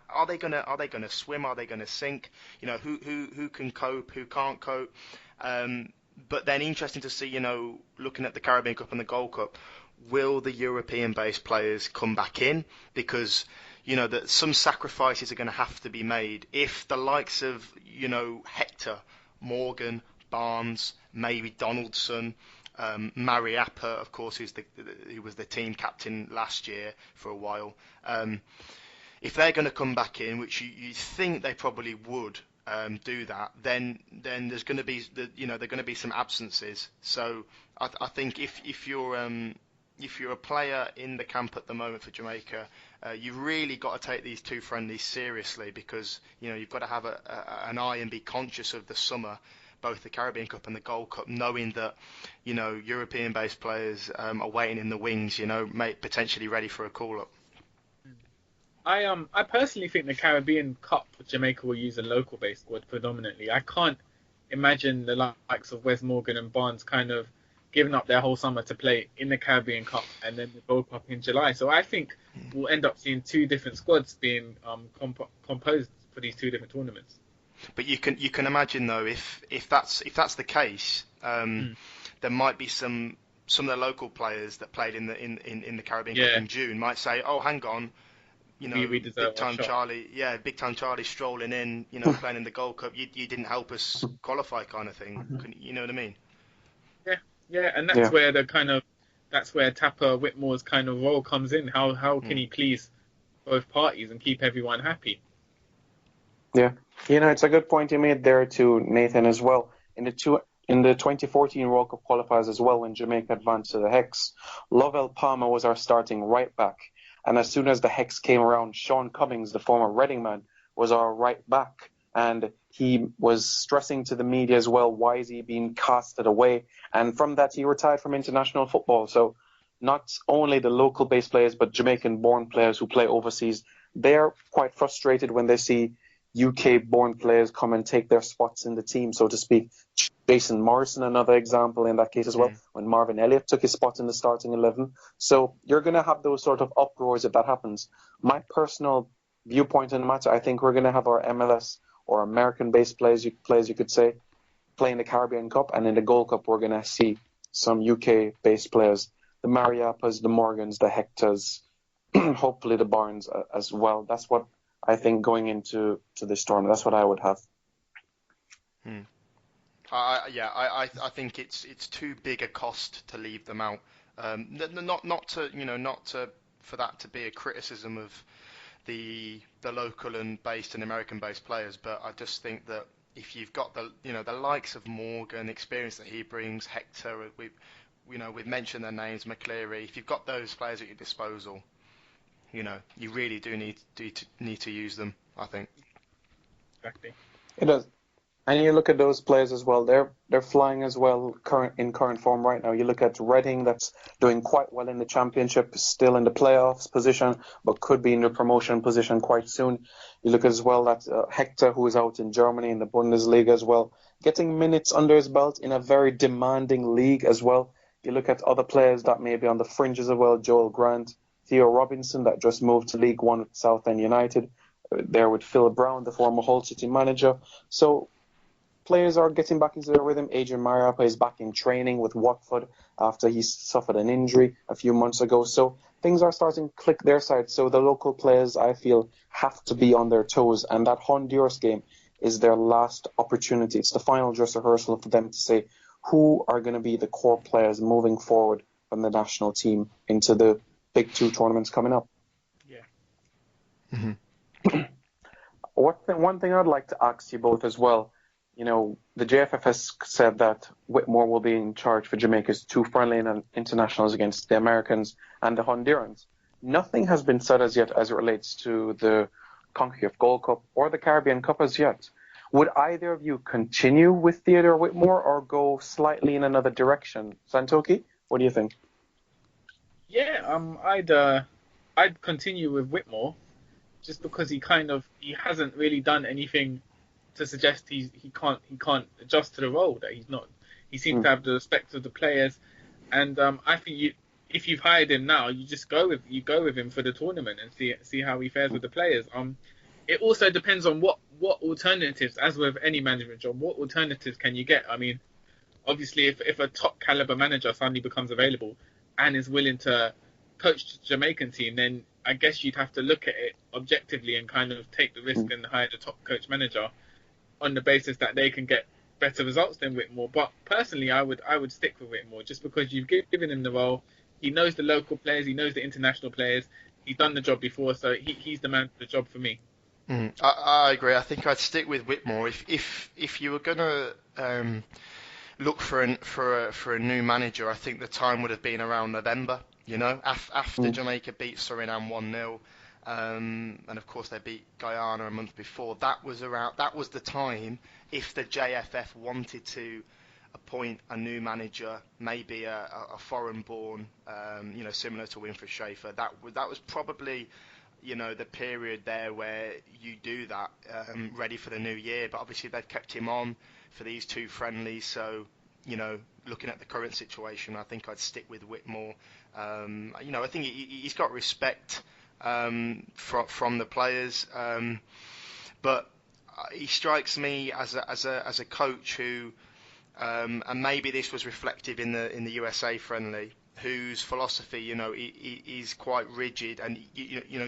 Speaker 2: are they gonna swim, are they gonna sink, who can cope, who can't cope. But then interesting to see looking at the Caribbean Cup and the Gold Cup, will the European based players come back in, because that some sacrifices are going to have to be made if the likes of Hector, Morgan, Barnes, maybe Donaldson, Mariappa, of course, who was the team captain last year for a while. If they're going to come back in, which you think they probably would do that, then there's going to be there are going to be some absences. So I think if you're a player in the camp at the moment for Jamaica, you've really got to take these two friendlies seriously, because you've got to have an eye and be conscious of the summer, both the Caribbean Cup and the Gold Cup, knowing that European-based players are waiting in the wings, potentially ready for a call-up.
Speaker 3: I personally think the Caribbean Cup, Jamaica will use a local-based squad predominantly. I can't imagine the likes of Wes Morgan and Barnes kind of giving up their whole summer to play in the Caribbean Cup and then the Gold Cup in July. So I think we'll end up seeing two different squads being composed for these two different tournaments.
Speaker 2: But you can imagine though, if that's the case, there might be some of the local players that played in the Caribbean Cup in June might say, oh, hang on, big time Charlie strolling in, playing in the Gold Cup, you didn't help us qualify, kind of thing. You know what I mean?
Speaker 3: Yeah, and that's where that's where Tapper Whitmore's kind of role comes in. How can he please both parties and keep everyone happy?
Speaker 1: Yeah, it's a good point you made there too, Nathan, as well. In the 2014 World Cup qualifiers as well, when Jamaica advanced to the Hex, Lovell Palmer was our starting right back, and as soon as the Hex came around, Sean Cummings, the former Reading man, was our right back. And he was stressing to the media as well, why is he being casted away? And from that, he retired from international football. So not only the local-based players, but Jamaican-born players who play overseas, they're quite frustrated when they see UK-born players come and take their spots in the team, so to speak. Jason Morrison, another example in that case as well, when Marvin Elliott took his spot in the starting 11. So you're going to have those sort of uproars if that happens. My personal viewpoint in the matter, I think we're going to have our MLS or American-based players, you could say, play in the Caribbean Cup, and in the Gold Cup we're going to see some UK-based players, the Mariapas, the Morgans, the Hectors, hopefully the Barnes as well. That's what I think going into this tournament. That's what I would have.
Speaker 2: I think it's too big a cost to leave them out. Not to for that to be a criticism of the local and based and American based players, but I just think that if you've got the likes of Morgan, experience that he brings, Hector, we've mentioned their names, McCleary. If you've got those players at your disposal, you really do need to use them, I think.
Speaker 3: Exactly.
Speaker 1: It does. And you look at those players as well. They're flying as well in current form right now. You look at Reading, that's doing quite well in the championship, still in the playoffs position, but could be in the promotion position quite soon. You look as well at Hector, who is out in Germany in the Bundesliga as well, getting minutes under his belt in a very demanding league as well. You look at other players that may be on the fringes as well, Joel Grant, Theo Robinson, that just moved to League One with Southend United, there with Phil Brown, the former Hull City manager. So players are getting back into their rhythm. Adrian Mariappa is back in training with Watford after he suffered an injury a few months ago. So things are starting to click their side. So the local players, I feel, have to be on their toes. And that Honduras game is their last opportunity. It's the final dress rehearsal for them to say who are going to be the core players moving forward from the national team into the big two tournaments coming up.
Speaker 3: Yeah.
Speaker 2: Mm-hmm.
Speaker 1: One thing I'd like to ask you both as well, the JFF has said that Whitmore will be in charge for Jamaica's two friendly and internationals against the Americans and the Hondurans. Nothing has been said as yet as it relates to the CONCACAF Gold Cup or the Caribbean Cup as yet. Would either of you continue with Theodore Whitmore or go slightly in another direction? Santokie, what do you think?
Speaker 3: Yeah, I'd continue with Whitmore, just because he hasn't really done anything to suggest he can't adjust to the role, that he seems to have the respect of the players, and I think if you've hired him now, you just go with him for the tournament and see how he fares with the players. It also depends on what alternatives, as with any management job, what alternatives can you get? I mean, obviously if a top caliber manager suddenly becomes available and is willing to coach the Jamaican team, then I guess you'd have to look at it objectively and kind of take the risk and hire the top coach manager on the basis that they can get better results than Whitmore. But personally, I would stick with Whitmore, just because you've given him the role. He knows the local players, he knows the international players. He's done the job before, so he's the man for the job for me.
Speaker 2: I agree. I think I'd stick with Whitmore. If you were gonna look for a new manager, I think the time would have been around November. After Jamaica beat Suriname 1-0, and of course they beat Guyana a month before. That was the time, if the JFF wanted to appoint a new manager, maybe a foreign-born, similar to Winfried Schaefer. That was probably, the period there where you do that, ready for the new year. But obviously they've kept him on for these two friendlies, so looking at the current situation, I think I'd stick with Whitmore. I think he's got respect from the players, but he strikes me as a coach who, and maybe this was reflective in the USA friendly, whose philosophy, is quite rigid, and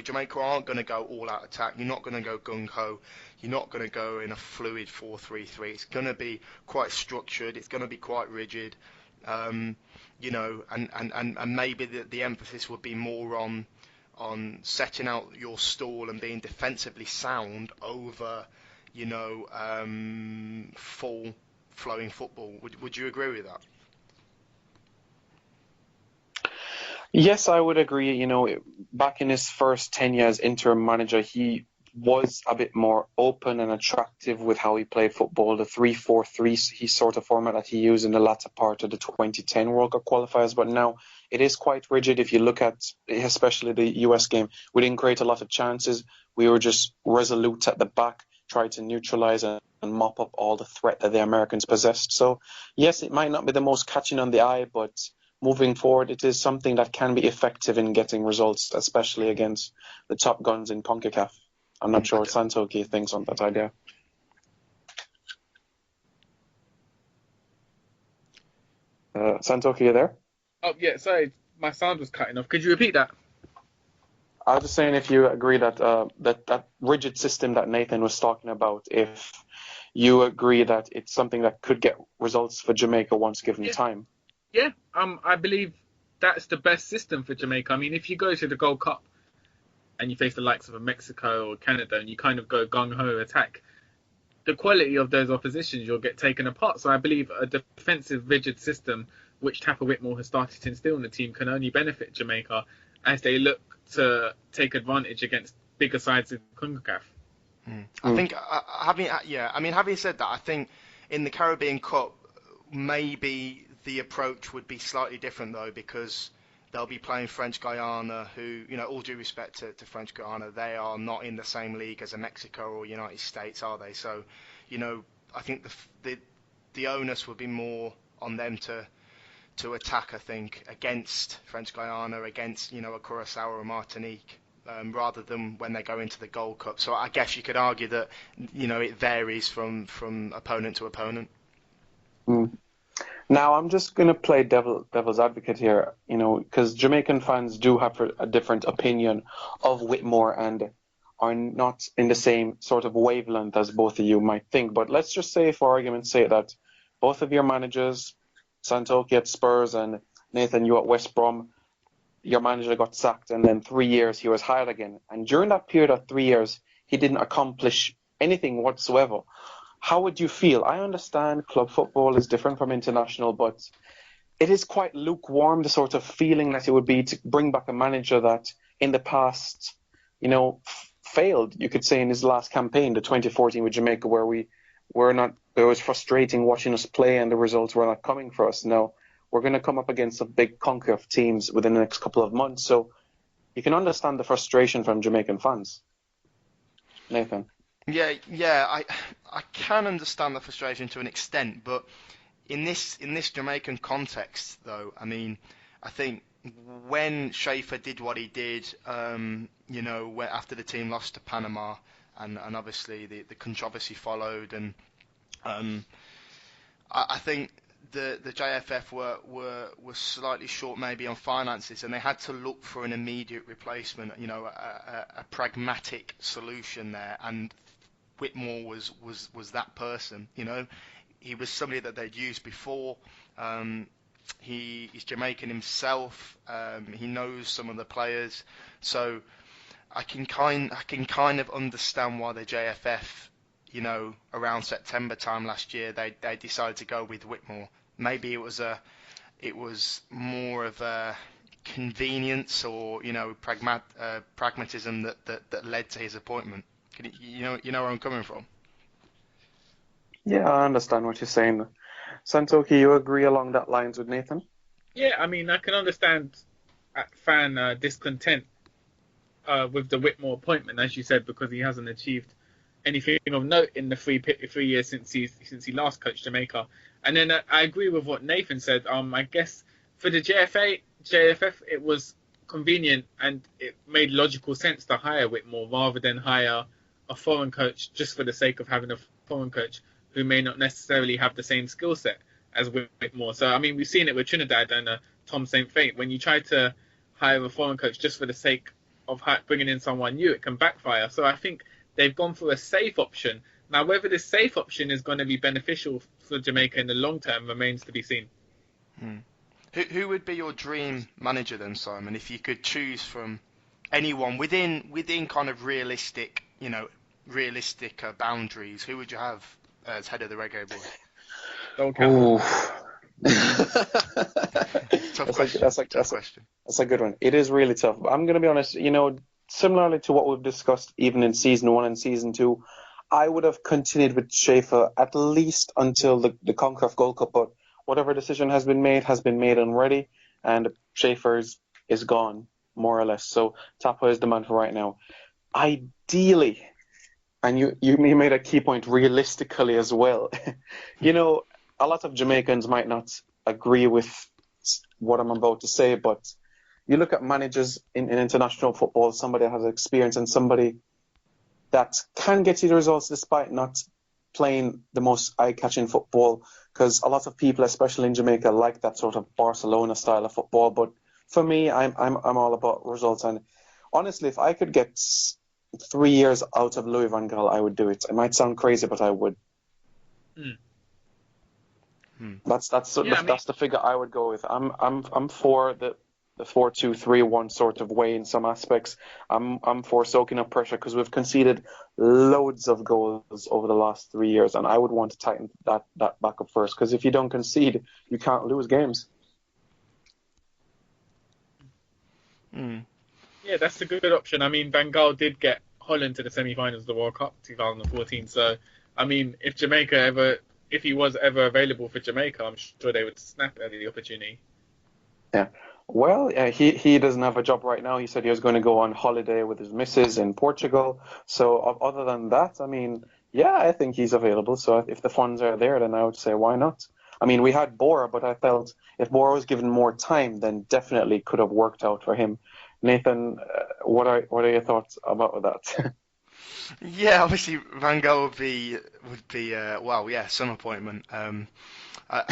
Speaker 2: Jamaica aren't going to go all out attack. You're not going to go gung ho. You're not going to go in a fluid 4-3-3. It's going to be quite structured. It's going to be quite rigid. And maybe the emphasis would be more on setting out your stall and being defensively sound over, full flowing football. Would you agree with that?
Speaker 1: Yes, I would agree. Back in his first 10 years interim manager, he
Speaker 4: was a bit more open and attractive with how he played football. The 3-4-3 he sort of format that he used in the latter part of the 2010 World Cup qualifiers, but now it is quite rigid. If you look at especially the US game, we didn't create a lot of chances. We were just resolute at the back, tried to neutralize and mop up all the threat that the Americans possessed. So yes, it might not be the most catching on the eye, but moving forward, it is something that can be effective in getting results, especially against the top guns in CONCACAF. I'm not sure what Santokie thinks on that idea. Santokie, you there?
Speaker 3: Oh, yeah, sorry. My sound was cutting off. Could you repeat that?
Speaker 4: I was just saying if you agree that that rigid system that Nathan was talking about, if you agree that it's something that could get results for Jamaica once given time.
Speaker 3: Yeah, I believe that's the best system for Jamaica. I mean, if you go to the Gold Cup and you face the likes of a Mexico or Canada and you kind of go gung-ho attack, the quality of those oppositions, you'll get taken apart. So I believe a defensive, rigid system, which Tapper Whitmore has started to instill in the team, can only benefit Jamaica as they look to take advantage against bigger sides in CONCACAF.
Speaker 2: I think, having said that, I think in the Caribbean Cup, maybe the approach would be slightly different, though, because they'll be playing French Guyana, who, all due respect to French Guyana, they are not in the same league as a Mexico or United States, are they? So, I think the onus would be more on them to attack, I think, against French Guyana, against, a Curacao or a Martinique, rather than when they go into the Gold Cup. So I guess you could argue that, it varies from opponent to opponent.
Speaker 4: Now, I'm just going to play devil's advocate here, because Jamaican fans do have a different opinion of Whitmore and are not in the same sort of wavelength as both of you might think. But let's just say, for argument's sake, that both of your managers, Santokie at Spurs and Nathan, you at West Brom, your manager got sacked, and then 3 years he was hired again. And during that period of 3 years, he didn't accomplish anything whatsoever. How would you feel? I understand club football is different from international, but it is quite lukewarm, the sort of feeling that it would be to bring back a manager that in the past, failed, you could say, in his last campaign, the 2014 with Jamaica, where we were not, it was frustrating watching us play and the results were not coming for us. Now, we're going to come up against some big CONCACAF teams within the next couple of months, so you can understand the frustration from Jamaican fans. Nathan?
Speaker 2: Yeah, I can understand the frustration to an extent, but in this Jamaican context, though, I mean, I think when Schaefer did what he did, after the team lost to Panama, and obviously the controversy followed, and I think the JFF were slightly short maybe on finances, and they had to look for an immediate replacement, a pragmatic solution there, and Whitmore was that person. He was somebody that they'd used before. He's Jamaican himself. He knows some of the players, so I can kind of understand why the JFF, around September time last year, they decided to go with Whitmore. Maybe it was more of a convenience or pragmatism that led to his appointment. You know where I'm coming from?
Speaker 4: Yeah, I understand what you're saying. Santokie, you agree along that lines with Nathan?
Speaker 3: Yeah, I mean, I can understand fan discontent with the Whitmore appointment, as you said, because he hasn't achieved anything of note in the 3 years since he last coached Jamaica. And then I agree with what Nathan said. I guess for the JFF, it was convenient and it made logical sense to hire Whitmore rather than hire a foreign coach just for the sake of having a foreign coach who may not necessarily have the same skill set as Whitmore. So, I mean, we've seen it with Trinidad and Tom St. Fate. When you try to hire a foreign coach just for the sake of bringing in someone new, it can backfire. So I think they've gone for a safe option. Now, whether this safe option is going to be beneficial for Jamaica in the long term remains to be seen.
Speaker 2: Who would be your dream manager then, Simon, if you could choose from anyone within kind of realistic boundaries? Who would you have as head of the Reggae Boyz?
Speaker 4: Tough question. That's a good one. It is really tough. I'm going to be honest, similarly to what we've discussed even in season 1 and season 2, I would have continued with Schaefer at least until the CONCACAF Gold Cup. But whatever decision has been made already, and Schaefer is gone, more or less. So Tapa is the man for right now. Ideally, and you made a key point, realistically as well. A lot of Jamaicans might not agree with what I'm about to say, but you look at managers in international football, somebody that has experience and somebody that can get you the results despite not playing the most eye-catching football, because a lot of people, especially in Jamaica, like that sort of Barcelona style of football. But for me, I'm all about results. And honestly, if I could get 3 years out of Louis van Gaal, I would do it. It might sound crazy, but I would. That's the figure I would go with. I'm for the 4-2-3-1 sort of way in some aspects. I'm for soaking up pressure because we've conceded loads of goals over the last 3 years, and I would want to tighten that back up first, because if you don't concede, you can't lose games.
Speaker 3: Yeah, that's a good option. I mean, Van Gaal did get Holland to the semi-finals of the World Cup 2014. So, I mean, if he was ever available for Jamaica, I'm sure they would snap at the opportunity.
Speaker 4: Yeah. Well, he doesn't have a job right now. He said he was going to go on holiday with his missus in Portugal. So other than that, I mean, yeah, I think he's available. So if the funds are there, then I would say why not? I mean, we had Bora, but I felt if Bora was given more time, then definitely could have worked out for him. Nathan, what are your thoughts about that?
Speaker 2: Yeah, obviously Van Gaal would be some appointment. I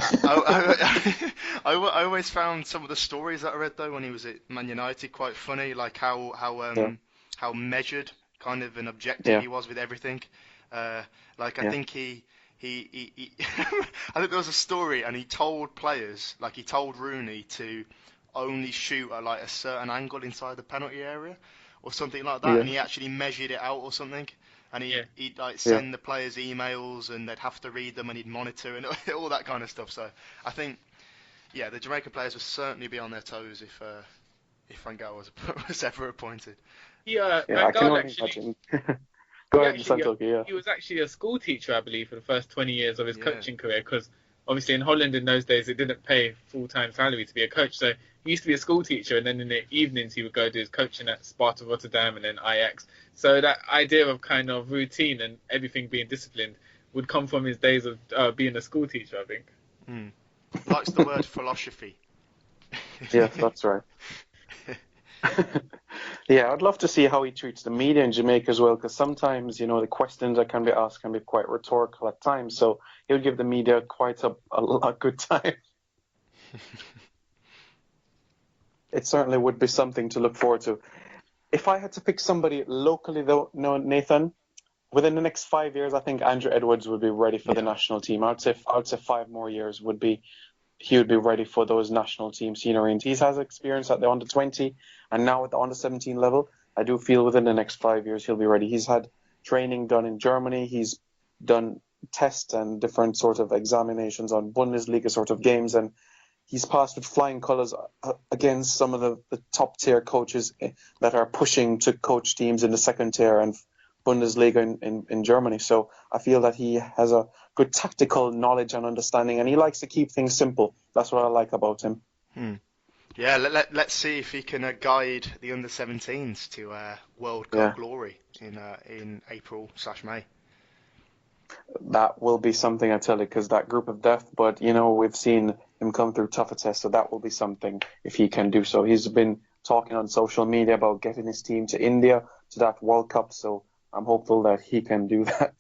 Speaker 2: always found some of the stories that I read though when he was at Man United quite funny, like how measured kind of an objective he was with everything. I think he I think there was a story and he told players, like he told Rooney to only shoot at like a certain angle inside the penalty area or something like that, and he actually measured it out or something. And he'd like send the players emails and they'd have to read them and he'd monitor and all that kind of stuff. So I think, the Jamaican players would certainly be on their toes if Van Gaal was ever appointed.
Speaker 3: Van
Speaker 4: I can
Speaker 3: Gaal
Speaker 4: only
Speaker 3: actually.
Speaker 4: imagine. Go ahead, Santokie.
Speaker 3: He was actually a school teacher, I believe, for the first 20 years of his coaching career, because obviously in Holland in those days it didn't pay full-time salary to be a coach. So he used to be a school teacher, and then in the evenings he would go do his coaching at Sparta Rotterdam and then Ajax. So that idea of kind of routine and everything being disciplined would come from his days of being a school teacher, I think.
Speaker 2: Likes the word philosophy.
Speaker 4: Yes, that's right. Yeah, I'd love to see how he treats the media in Jamaica as well, because sometimes, the questions that can be asked can be quite rhetorical at times. So he would give the media quite a good time. It certainly would be something to look forward to. If I had to pick somebody locally, though, Nathan, within the next 5 years, I think Andrew Edwards would be ready for the national team. I would say 5 more years he would be ready for those national team scenery. And he has experience at the under 20 and now at the under 17 level. I do feel within the next 5 years he'll be ready. He's had training done in Germany. He's done tests and different sort of examinations on Bundesliga sort of games, and he's passed with flying colours against some of the top tier coaches that are pushing to coach teams in the second tier and Bundesliga in Germany. So I feel that he has a good tactical knowledge and understanding, and he likes to keep things simple. That's what I like about him.
Speaker 2: Yeah, let's see if he can guide the under-17s to World Cup glory in April/May.
Speaker 4: That will be something, I tell you, because that group of death. But we've seen him come through tougher tests, so that will be something if he can do so. He's been talking on social media about getting his team to India to that World Cup, so I'm hopeful that he can do that.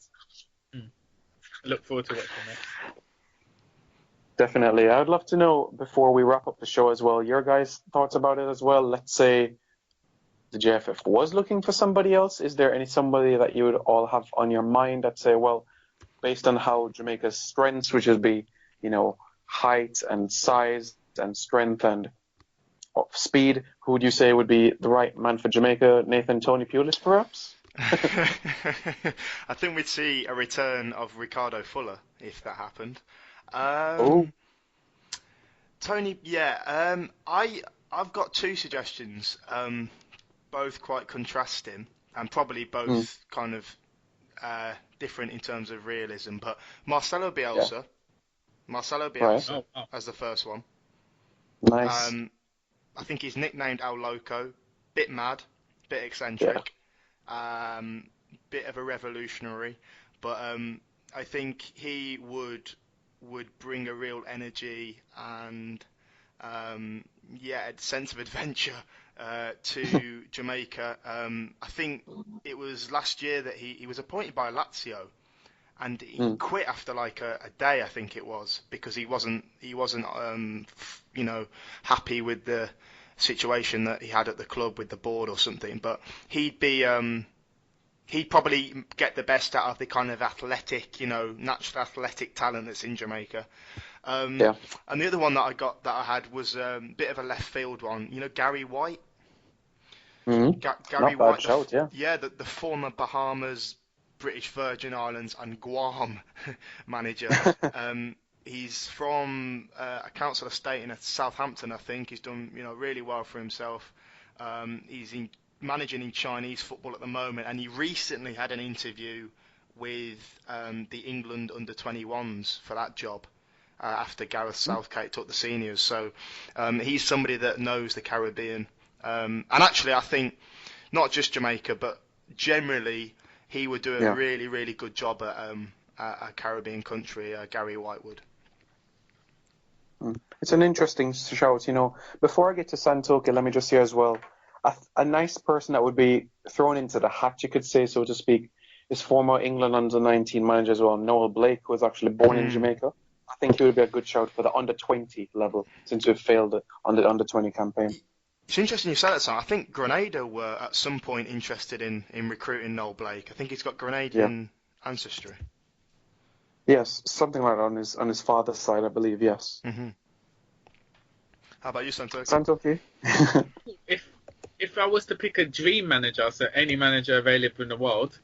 Speaker 3: Look forward to watching that.
Speaker 4: Definitely. I'd love to know, before we wrap up the show as well, your guys' thoughts about it as well. Let's say the JFF was looking for somebody else. Is there somebody that you would all have on your mind that say, well, based on how Jamaica's strengths, which would be, height and size and strength and speed, who would you say would be the right man for Jamaica? Nathan, Tony Pulis, perhaps?
Speaker 2: I think we'd see a return of Ricardo Fuller if that happened. Tony, I've got two suggestions. both quite contrasting and probably both kind of different in terms of realism. But Marcelo Bielsa,
Speaker 4: Right.
Speaker 3: Oh, wow.
Speaker 2: as the first one.
Speaker 4: Nice.
Speaker 2: I think he's nicknamed El Loco. Bit mad, bit eccentric, bit of a revolutionary. But I think he would bring a real energy and a sense of adventure to Jamaica. I think it was last year that he was appointed by Lazio, and he quit after like a day, I think it was, because he wasn't happy with the situation that he had at the club with the board or something. But he'd probably get the best out of the kind of athletic, natural athletic talent that's in Jamaica. And the other one that I had was a bit of a left field one. Gary White.
Speaker 4: Mm-hmm.
Speaker 2: Gary
Speaker 4: Not bad
Speaker 2: White,
Speaker 4: shout,
Speaker 2: the former Bahamas, British Virgin Islands, and Guam manager. He's from a council estate in Southampton, I think. He's done, really well for himself. He's managing in Chinese football at the moment, and he recently had an interview with the England under-21s for that job after Gareth Southgate took the seniors. So he's somebody that knows the Caribbean. And actually, I think not just Jamaica, but generally, he would do a really, really good job at a Caribbean country, Gary White would.
Speaker 4: It's an interesting shout. Before I get to Santokie, let me just say as well, a nice person that would be thrown into the hat, you could say, so to speak, is former England under-19 manager as well, Noel Blake, who was actually born in Jamaica. I think he would be a good shout for the under-20 level, since we've failed on the under-20 campaign.
Speaker 2: It's interesting you say that, Sam. I think Grenada were at some point interested in recruiting Noel Blake. I think he's got Grenadian ancestry.
Speaker 4: Yes, something like that on his father's side, I believe, yes.
Speaker 2: Mm-hmm. How about you, Santokie?
Speaker 4: Santokie?
Speaker 3: If I was to pick a dream manager, so any manager available in the world,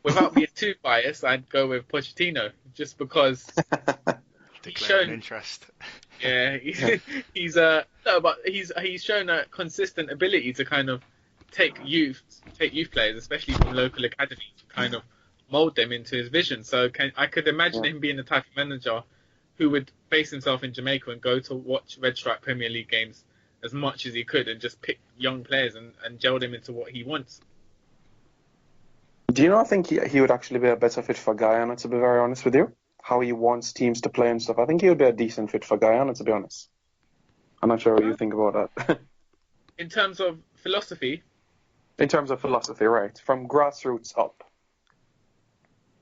Speaker 3: without being too biased, I'd go with Pochettino, just because he's shown
Speaker 2: interest.
Speaker 3: Yeah, he's shown a consistent ability to kind of take youth players, especially from local academies, to kind of mold them into his vision. So I could imagine him being the type of manager who would base himself in Jamaica and go to watch Red Stripe Premier League games as much as he could and just pick young players and gel them into what he wants.
Speaker 4: Do I think he would actually be a better fit for Guyana, to be very honest with you? How he wants teams to play and stuff. I think he would be a decent fit for Guyana, to be honest. I'm not sure what you think about that.
Speaker 3: In terms of philosophy?
Speaker 4: In terms of philosophy, right. From grassroots up.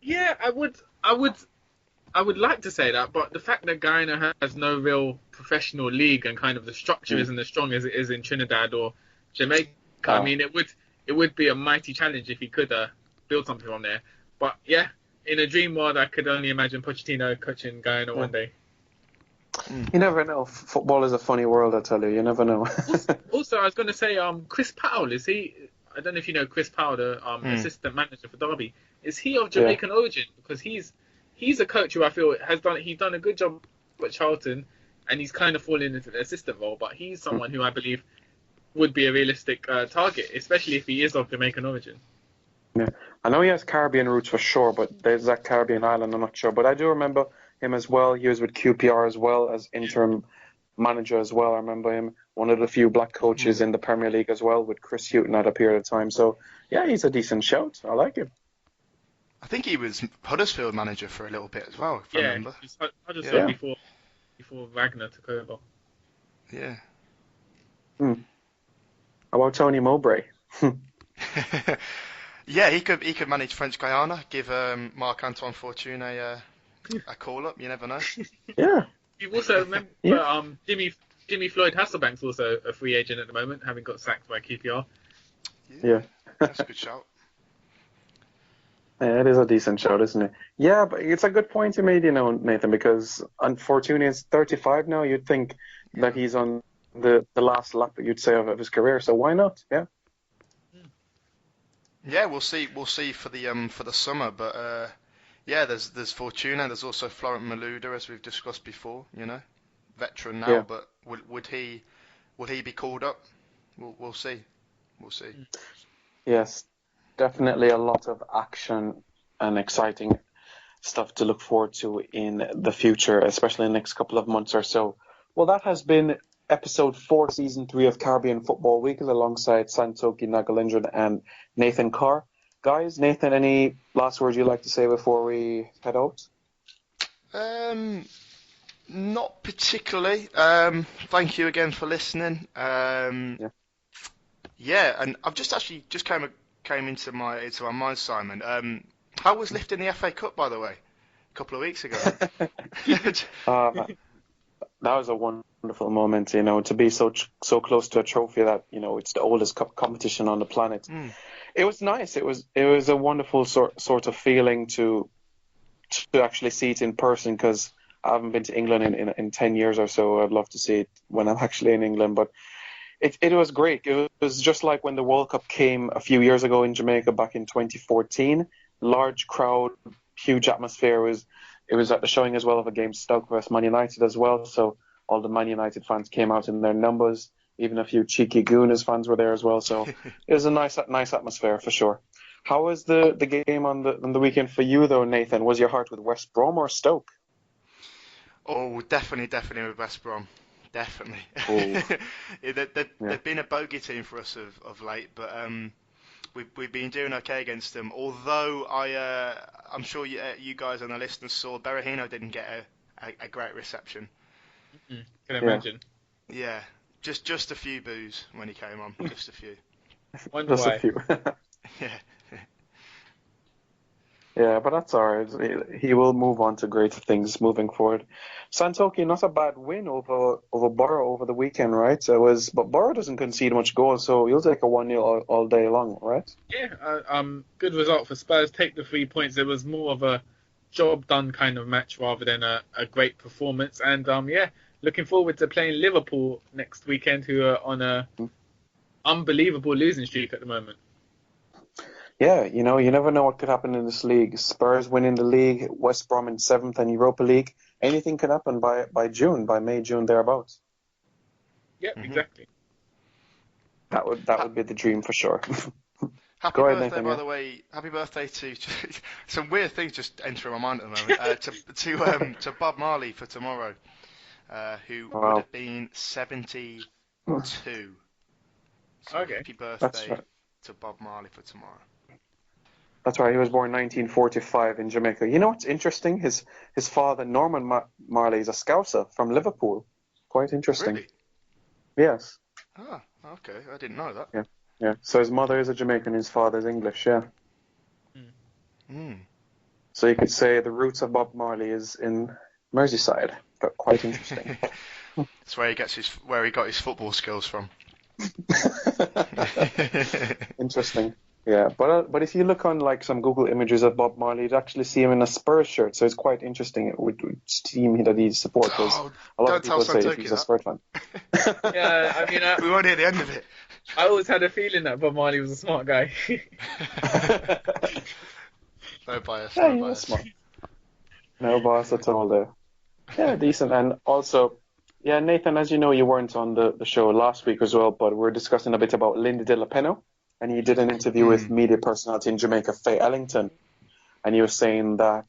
Speaker 3: Yeah, I would like to say that, but the fact that Guyana has no real professional league and kind of the structure isn't as strong as it is in Trinidad or Jamaica, I mean, it would be a mighty challenge if he could build something from there. But yeah, in a dream world, I could only imagine Pochettino coaching Guyana one day.
Speaker 4: You never know. Football is a funny world, I tell you. You never know.
Speaker 3: Also, I was going to say, Chris Powell, is he? I don't know if you know Chris Powell, the assistant manager for Derby. Is he of Jamaican origin? Because he's a coach who I feel he's done a good job at Charlton, and he's kind of fallen into the assistant role. But he's someone who I believe would be a realistic target, especially if he is of Jamaican origin.
Speaker 4: Yeah, I know he has Caribbean roots for sure, but there's that Caribbean island, I'm not sure. But I do remember him as well. He was with QPR as well as interim manager as well. I remember him, one of the few black coaches in the Premier League as well, with Chris Hughton at a period of time. So, yeah, he's a decent shout. I like him.
Speaker 2: I think he was Huddersfield manager for a little bit as well, if I remember.
Speaker 3: He was Huddersfield before Wagner took over.
Speaker 2: Yeah.
Speaker 4: How about Tony Mowbray?
Speaker 2: Yeah, he could manage French Guyana, give Marc-Antoine Fortune a call up. You never know.
Speaker 4: Yeah.
Speaker 3: You also remember Jimmy Floyd Hasselbank's also a free agent at the moment, having got sacked by QPR.
Speaker 4: Yeah.
Speaker 2: That's a good shout.
Speaker 4: Yeah, it is a decent shout, isn't it? Yeah, but it's a good point you made, Nathan, because unfortunately he's 35 now. You'd think that he's on the last lap, you'd say, of his career. So why not? Yeah.
Speaker 2: Yeah, we'll see. We'll see for the summer, but there's Fortuna. There's also Florent Malouda, as we've discussed before. Veteran now, but would he be called up? We'll see. we'll see.
Speaker 4: Yes, definitely a lot of action and exciting stuff to look forward to in the future, especially in the next couple of months or so. Well, that has been episode 4, season 3 of Caribbean Football Weekly alongside Santokie, Nagulendran and Nathan Carr. Guys, Nathan, any last words you'd like to say before we head out?
Speaker 2: Not particularly. Thank you again for listening. Yeah, and I've just came into my mind, Simon. How was lifting the FA Cup, by the way, a couple of weeks ago?
Speaker 4: That was a wonderful moment, to be so close to a trophy that it's the oldest cup competition on the planet. It was nice. It was a wonderful sort of feeling to actually see it in person, because I haven't been to England in 10 years or so. I'd love to see it when I'm actually in England, but it was great. It was just like when the World Cup came a few years ago in Jamaica back in 2014. Large crowd, huge atmosphere. It was at the showing as well of a game Stoke vs Man United as well. So all the Man United fans came out in their numbers. Even a few cheeky Gooners fans were there as well. So it was a nice atmosphere for sure. How was the game on the weekend for you though, Nathan? Was your heart with West Brom or Stoke?
Speaker 2: Oh, definitely with West Brom. Definitely. They've been a bogey team for us of late, but we've been doing okay against them. Although I'm sure you guys and the listeners saw Berahino didn't get a great reception.
Speaker 3: Can imagine.
Speaker 2: Yeah, just a few boos when he came on. Just a few.
Speaker 3: Wonder why.
Speaker 4: A few.
Speaker 2: Yeah.
Speaker 4: Yeah, but that's all right. He will move on to greater things moving forward. Santokie, not a bad win over Borough over the weekend, right? But Borough doesn't concede much goals, so you'll take a 1-0 all day long, right?
Speaker 3: Yeah, good result for Spurs. Take the 3 points. It was more of a job done kind of match rather than a great performance. And looking forward to playing Liverpool next weekend, who are on a unbelievable losing streak at the moment.
Speaker 4: Yeah, you never know what could happen in this league. Spurs winning the league, West Brom in 7th and Europa League. Anything can happen by May, June, thereabouts.
Speaker 3: Yeah, exactly.
Speaker 4: That would be the dream for sure.
Speaker 2: Happy birthday, Nathan, by the way. Happy birthday to some weird things just entering my mind at the moment. To Bob Marley for tomorrow, who would have been 72. So
Speaker 3: okay.
Speaker 2: Happy birthday to Bob Marley for tomorrow.
Speaker 4: That's right. He was born 1945 in Jamaica. You know what's interesting? His father, Norman Marley, is a Scouser from Liverpool. Quite interesting.
Speaker 2: Really?
Speaker 4: Yes.
Speaker 2: Ah, okay. I didn't know that.
Speaker 4: Yeah. So his mother is a Jamaican, his father is English. Yeah. So you could say the roots of Bob Marley is in Merseyside. But quite interesting.
Speaker 2: That's where he got his football skills from.
Speaker 4: Interesting. Yeah, but if you look on like some Google images of Bob Marley, you'd actually see him in a Spurs shirt, so it's quite interesting which team that he supports. A lot of people say he's a Spurs fan.
Speaker 3: Yeah, I mean,
Speaker 2: we won't hear the end of it.
Speaker 3: I always had a feeling that Bob Marley was a smart guy.
Speaker 2: No bias.
Speaker 4: Yeah, he was smart. No bias at all there. Yeah, decent. And also, yeah, Nathan, as you know, you weren't on the show last week as well, but we're discussing a bit about Lindy De La Peno. And he did an interview with media personality in Jamaica, Faye Ellington. And he was saying that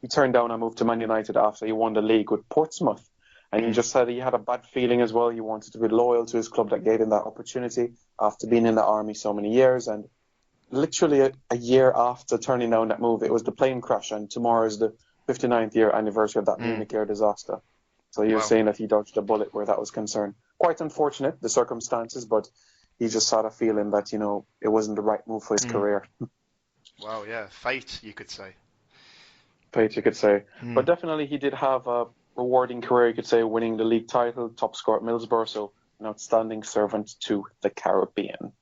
Speaker 4: he turned down a move to Man United after he won the league with Portsmouth. And he just said he had a bad feeling as well. He wanted to be loyal to his club that gave him that opportunity after being in the army so many years. And literally a year after turning down that move, it was the plane crash. And tomorrow is the 59th year anniversary of that Munich air disaster. So he was saying that he dodged a bullet where that was concerned. Quite unfortunate, the circumstances, but he just had a feeling that, it wasn't the right move for his career.
Speaker 2: Wow, yeah. Fate, you could say.
Speaker 4: Fate, you could say. But definitely he did have a rewarding career, you could say, winning the league title, top scorer at Middlesbrough, so an outstanding servant to the Caribbean.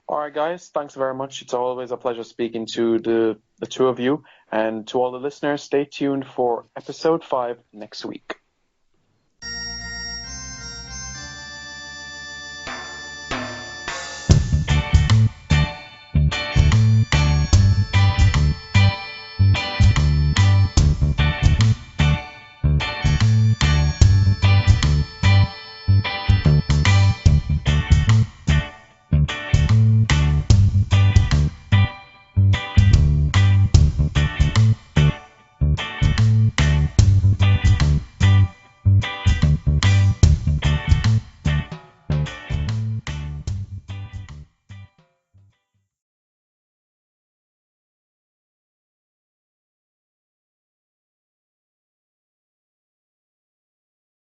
Speaker 4: All right, guys, thanks very much. It's always a pleasure speaking to the two of you. And to all the listeners, stay tuned for episode 5 next week.